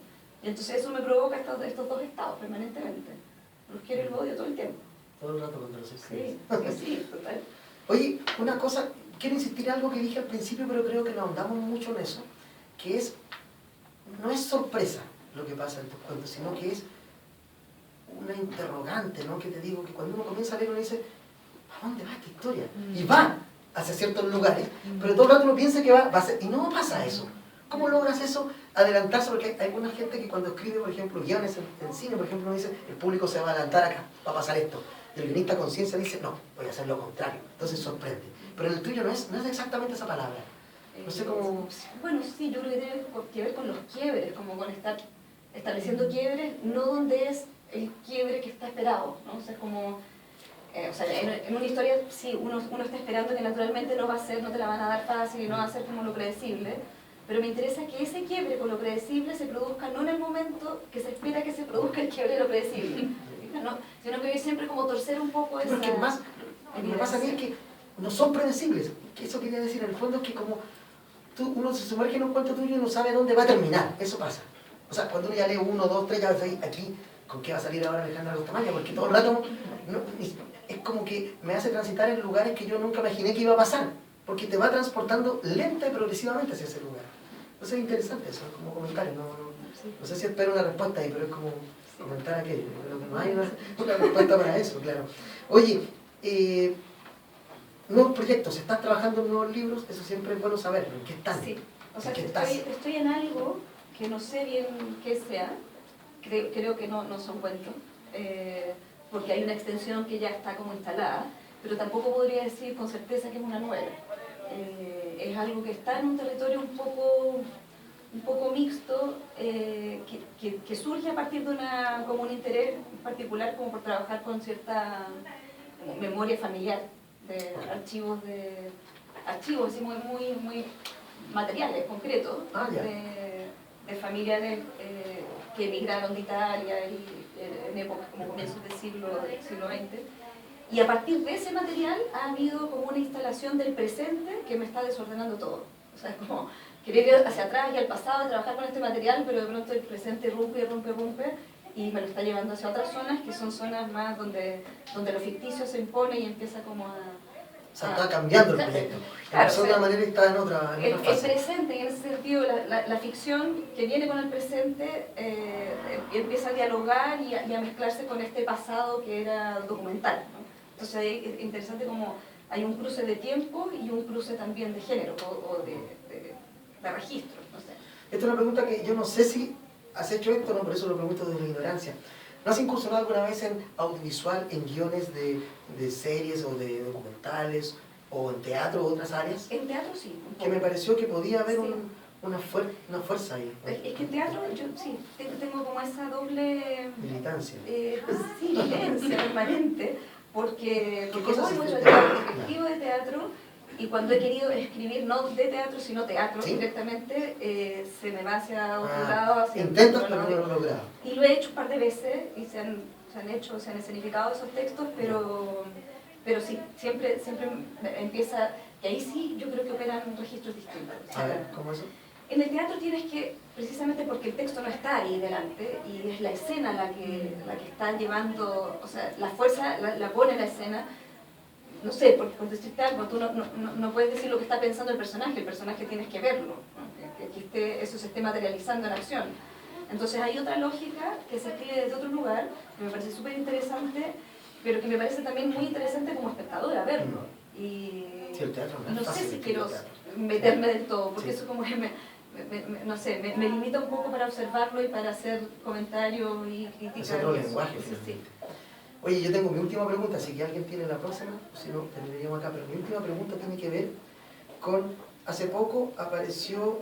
[SPEAKER 3] Y entonces eso me provoca estos dos estados permanentemente. Los quiero y los odio todo el tiempo.
[SPEAKER 2] Todo el rato cuando los escribes.
[SPEAKER 3] Sí, total.
[SPEAKER 2] Oye, una cosa, quiero insistir en algo que dije al principio, pero creo que no ahondamos mucho en eso, que es, no es sorpresa lo que pasa en tus cuentos, sino que es una interrogante, ¿no? Que te digo, que cuando uno comienza a leer uno dice, ¿a dónde va esta historia? Y va hacia ciertos lugares, pero todo el rato uno piensa que va a ser, y no pasa eso. ¿Cómo logras eso? Adelantarse, porque hay alguna gente que cuando escribe, por ejemplo, guiones en cine, por ejemplo, uno dice, el público se va a adelantar acá, va a pasar esto. Y el guionista a conciencia dice, no, voy a hacer lo contrario. Entonces sorprende. Pero en el tuyo no es exactamente esa palabra. No sé cómo...
[SPEAKER 3] Bueno, sí, yo creo que tiene que ver con los quiebres, como con estar estableciendo quiebres, no donde es el quiebre que está esperado, ¿no? O sea, como... o sea, en una historia, sí, uno está esperando que naturalmente no va a ser, no te la van a dar fácil y no va a ser como lo predecible, pero me interesa que ese quiebre con lo predecible se produzca no en el momento que se espera que se produzca el quiebre de lo predecible, ¿no? Sino que siempre como torcer un poco esa...
[SPEAKER 2] Porque más, lo que me pasa a mí es que no son predecibles. Eso quería decir, en el fondo es que como uno se sumerge en un cuento tuyo y no sabe dónde va a terminar, eso pasa. O sea, cuando uno ya lee 1, 2, 3, ya ves ahí, aquí, ¿con qué va a salir ahora Alejandra Bustamante? Porque todo el rato... es como que me hace transitar en lugares que yo nunca imaginé que iba a pasar, porque te va transportando lenta y progresivamente hacia ese lugar. Entonces es interesante eso, como comentario. No sé si espero una respuesta ahí, pero es como comentar aquello. Pero no hay una respuesta para eso, claro. Oye, nuevos proyectos, ¿estás trabajando en nuevos libros? Eso siempre es bueno saberlo. ¿En qué están?
[SPEAKER 3] Sí, o sea,
[SPEAKER 2] ¿En qué estás?
[SPEAKER 3] estoy en algo que no sé bien qué sea, creo que no son cuentos. Porque hay una extensión que ya está como instalada, pero tampoco podría decir con certeza que es una novela. Es algo que está en un territorio un poco mixto, que surge a partir de como un interés particular como por trabajar con cierta memoria familiar, de archivos así muy materiales, concretos, de familiares que emigraron de Italia en épocas como comienzos del siglo XX. Y a partir de ese material ha habido como una instalación del presente que me está desordenando todo. O sea, es como quería ir hacia atrás y al pasado a trabajar con este material, pero de pronto el presente rompe, y me lo está llevando hacia otras zonas, que son zonas más donde lo ficticio se impone y empieza como a...
[SPEAKER 2] O sea, está cambiando el proyecto.
[SPEAKER 3] Claro,
[SPEAKER 2] Empezó de una manera y está en otra
[SPEAKER 3] el
[SPEAKER 2] fase.
[SPEAKER 3] presente, y en ese sentido la ficción que viene con el presente empieza a dialogar y a mezclarse con este pasado que era documental, ¿no? Entonces ahí es interesante como hay un cruce de tiempo y un cruce también de género o de registro, no sé.
[SPEAKER 2] Esta es una pregunta que yo no sé si has hecho esto, no, por eso lo pregunto desde mi ignorancia. ¿No has incursionado alguna vez en audiovisual, en guiones de series o de documentales, o en teatro o otras áreas?
[SPEAKER 3] En teatro sí, un poco.
[SPEAKER 2] Que me pareció que podía haber
[SPEAKER 3] Sí.
[SPEAKER 2] una fuerza ahí.
[SPEAKER 3] Es que en teatro yo sí, tengo como esa doble...
[SPEAKER 2] Militancia.
[SPEAKER 3] Sí, violencia permanente, porque
[SPEAKER 2] ¿Qué cosas
[SPEAKER 3] voy mucho
[SPEAKER 2] hiciste?
[SPEAKER 3] de teatro, porque escribo de teatro, y cuando he querido escribir no de teatro, sino teatro
[SPEAKER 2] ¿Sí?
[SPEAKER 3] directamente, se me va hacia otro lado, hacia
[SPEAKER 2] intentas,
[SPEAKER 3] otro
[SPEAKER 2] pero
[SPEAKER 3] lado.
[SPEAKER 2] no lo he logrado.
[SPEAKER 3] Y lo he hecho un par de veces, y se han escenificado esos textos, pero sí, siempre empieza, y ahí sí yo creo que operan registros distintos. O sea,
[SPEAKER 2] A ver, ¿cómo eso?
[SPEAKER 3] en el teatro tienes que, precisamente porque el texto no está ahí delante, y es la escena la que está llevando, o sea, la fuerza la pone la escena. No sé, porque por decirte algo, tú no puedes decir lo que está pensando el personaje tienes que verlo, ¿no? que eso se esté materializando en acción. Entonces hay otra lógica que se escribe desde otro lugar, que me parece súper interesante, pero que me parece también muy interesante como espectadora verlo. Y
[SPEAKER 2] Sí, el teatro no es
[SPEAKER 3] no sé
[SPEAKER 2] fácil
[SPEAKER 3] si
[SPEAKER 2] de
[SPEAKER 3] quiero
[SPEAKER 2] explicar.
[SPEAKER 3] meterme del todo, porque
[SPEAKER 2] Sí.
[SPEAKER 3] eso como que no sé, me limita un poco para observarlo y para hacer comentarios y críticas.
[SPEAKER 2] Es otro
[SPEAKER 3] y eso.
[SPEAKER 2] lenguaje,
[SPEAKER 3] Sí, sí.
[SPEAKER 2] finalmente. Oye, yo tengo mi última pregunta, si que alguien tiene la próxima, o si no, terminaríamos acá, pero mi última pregunta tiene que ver con, hace poco apareció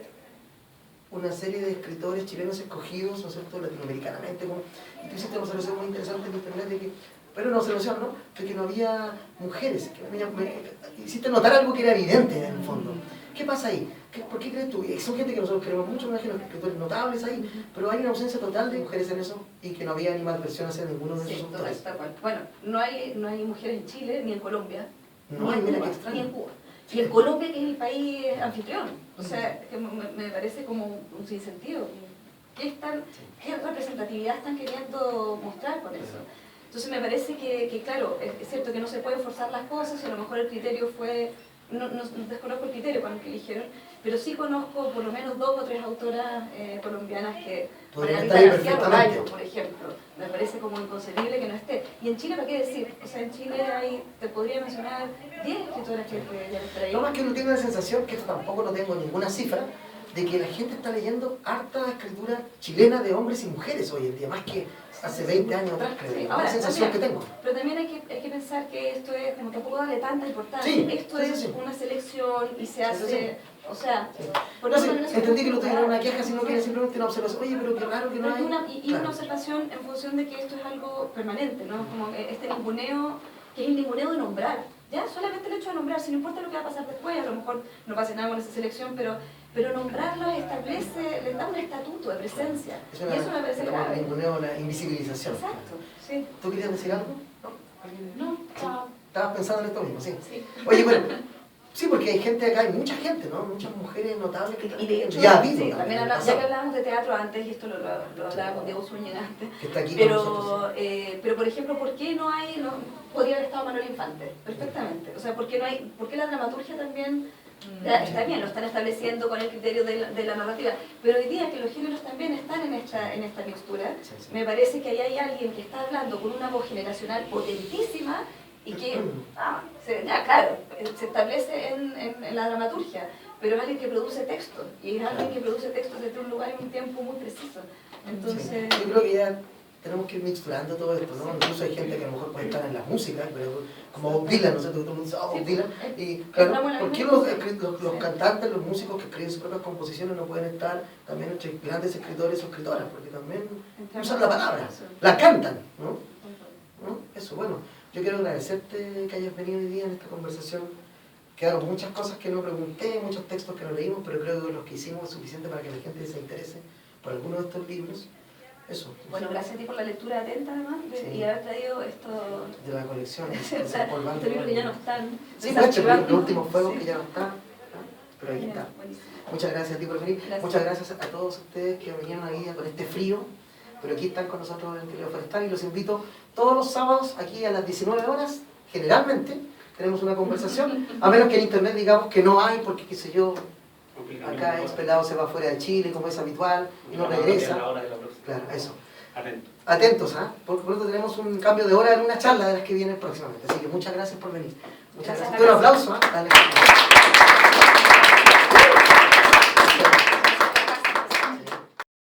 [SPEAKER 2] una serie de escritores chilenos escogidos, ¿no es cierto?, latinoamericanamente, y tú hiciste una observación muy interesante en internet de que, pero una observación, ¿no?, de que no había mujeres, que me hiciste notar algo que era evidente en el fondo. ¿Qué pasa ahí? ¿Por qué crees tú? Son gente que nosotros queremos mucho, me imagino, escritores notables ahí, pero hay una ausencia total de mujeres en eso y que no había animadversión hacia ninguno de
[SPEAKER 3] Sí,
[SPEAKER 2] esos autores.
[SPEAKER 3] tal cual. Bueno, no hay mujeres en Chile, ni en Colombia,
[SPEAKER 2] No
[SPEAKER 3] ni
[SPEAKER 2] hay,
[SPEAKER 3] en
[SPEAKER 2] mira
[SPEAKER 3] Cuba,
[SPEAKER 2] qué extraño.
[SPEAKER 3] ni en Cuba. Y en Colombia, que es el país anfitrión. O sea, que me parece como un sinsentido. ¿Qué representatividad están queriendo mostrar con eso? Entonces me parece que claro, es cierto que no se pueden forzar las cosas, y a lo mejor el criterio fue... No desconozco el criterio con el que eligieron, pero sí conozco por lo menos 2 o 3 autoras colombianas que...
[SPEAKER 2] Podrían
[SPEAKER 3] Margarita
[SPEAKER 2] estar ahí
[SPEAKER 3] García
[SPEAKER 2] perfectamente.
[SPEAKER 3] Rogallo, por ejemplo, me parece como inconcebible que no esté. Y en Chile, ¿para qué decir? O sea, en Chile te podría mencionar 10 escritoras que ya están ahí.
[SPEAKER 2] No más que uno tiene la sensación, que esto tampoco no tengo ninguna cifra, de que la gente está leyendo harta escritura chilena de hombres y mujeres hoy en día, más que hace 20 años atrás, creo.
[SPEAKER 3] Sí,
[SPEAKER 2] Es
[SPEAKER 3] ahora,
[SPEAKER 2] la sensación
[SPEAKER 3] también,
[SPEAKER 2] que tengo.
[SPEAKER 3] pero también hay que pensar que esto es, como tampoco darle tanta importancia,
[SPEAKER 2] Sí,
[SPEAKER 3] esto
[SPEAKER 2] sí, sí,
[SPEAKER 3] es
[SPEAKER 2] sí.
[SPEAKER 3] una selección y se
[SPEAKER 2] Sí,
[SPEAKER 3] hace,
[SPEAKER 2] sí, sí.
[SPEAKER 3] o sea,
[SPEAKER 2] Sí.
[SPEAKER 3] por
[SPEAKER 2] No
[SPEAKER 3] eso
[SPEAKER 2] sé,
[SPEAKER 3] en eso
[SPEAKER 2] entendí que no
[SPEAKER 3] es
[SPEAKER 2] tuviera una
[SPEAKER 3] cultural.
[SPEAKER 2] queja, sino que era simplemente una observación. Oye, pero qué raro que no
[SPEAKER 3] Pero
[SPEAKER 2] hay...
[SPEAKER 3] y
[SPEAKER 2] Claro.
[SPEAKER 3] una observación en función de que esto es algo permanente, ¿no? Como este ninguneo, que es el ninguneo de nombrar. Ya, solamente el hecho de nombrar, si no importa lo que va a pasar después, a lo mejor no pase nada con esa selección, pero nombrarlo establece, le da un estatuto de presencia.
[SPEAKER 2] Es
[SPEAKER 3] Y eso me parece
[SPEAKER 2] una
[SPEAKER 3] grave.
[SPEAKER 2] ninguneo, la invisibilización.
[SPEAKER 3] Exacto, sí.
[SPEAKER 2] ¿Tú querías decir algo? ¿No?
[SPEAKER 3] No, chao.
[SPEAKER 2] Estabas pensando en esto mismo, sí.
[SPEAKER 3] Sí.
[SPEAKER 2] Oye, bueno, sí, porque hay gente acá, hay mucha gente, ¿no? Muchas mujeres notables que
[SPEAKER 3] Y de hecho,
[SPEAKER 2] ya ha habido
[SPEAKER 3] sí,
[SPEAKER 2] también
[SPEAKER 3] también
[SPEAKER 2] en el
[SPEAKER 3] ya que
[SPEAKER 2] pasado,
[SPEAKER 3] hablábamos de teatro antes, y esto lo hablaba con Diego Zúñiga antes,
[SPEAKER 2] que está aquí con nosotros.
[SPEAKER 3] pero por ejemplo, ¿por qué no hay, podría haber estado Manuel Infante? Perfectamente. O sea, ¿por qué la dramaturgia también, está bien, lo están estableciendo con el criterio de la narrativa, pero hoy día que los géneros también están en esta mixtura,
[SPEAKER 2] Sí, sí.
[SPEAKER 3] me parece que ahí hay alguien que está hablando con una voz generacional potentísima y que, claro, se establece en la dramaturgia, pero es alguien que produce textos, y es alguien que produce textos desde un lugar y un tiempo muy preciso. Entonces...
[SPEAKER 2] Sí. Yo creo que ya tenemos que ir mixturando todo esto, ¿no? Incluso hay gente que a lo mejor puede estar en la música, pero como Bob Dylan, ¿no sé? Todo el mundo dice, oh, Bob Dylan. Y claro, ¿por qué los cantantes, los músicos que escriben sus propias composiciones no pueden estar también entre grandes escritores o escritoras? Porque también usan la palabra, la cantan, ¿no? ¿No? Eso, bueno, yo quiero agradecerte que hayas venido hoy día en esta conversación. Quedaron muchas cosas que no pregunté, muchos textos que no leímos, pero creo que los que hicimos es suficiente para que la gente se interese por alguno de estos libros. Eso.
[SPEAKER 3] Bueno, gracias a ti por la lectura atenta además
[SPEAKER 2] Sí.
[SPEAKER 3] y haber traído esto,
[SPEAKER 2] De la colección.
[SPEAKER 3] o sea, estos libros que ya no están
[SPEAKER 2] Sí, de hecho,
[SPEAKER 3] desarchivando.
[SPEAKER 2] los últimos fuegos
[SPEAKER 3] Sí.
[SPEAKER 2] que ya no están. pero ahí está.
[SPEAKER 3] Buenísimo.
[SPEAKER 2] Muchas gracias a ti por venir.
[SPEAKER 3] Gracias.
[SPEAKER 2] Muchas gracias a todos ustedes que vinieron ahí con este frío, pero aquí están con nosotros en Querido Forestal y los invito todos los sábados aquí a las 19 horas, generalmente tenemos una conversación, a menos que en internet digamos que no hay porque qué sé yo, acá es pelado, se va fuera de Chile como es habitual y no regresa. Claro, eso.
[SPEAKER 1] Atento.
[SPEAKER 2] Atentos, ¿ah? Porque pronto tenemos un cambio de hora en una charla de las que vienen próximamente. Así que muchas gracias por venir. Muchas gracias. Un aplauso, ¿ah? Dale.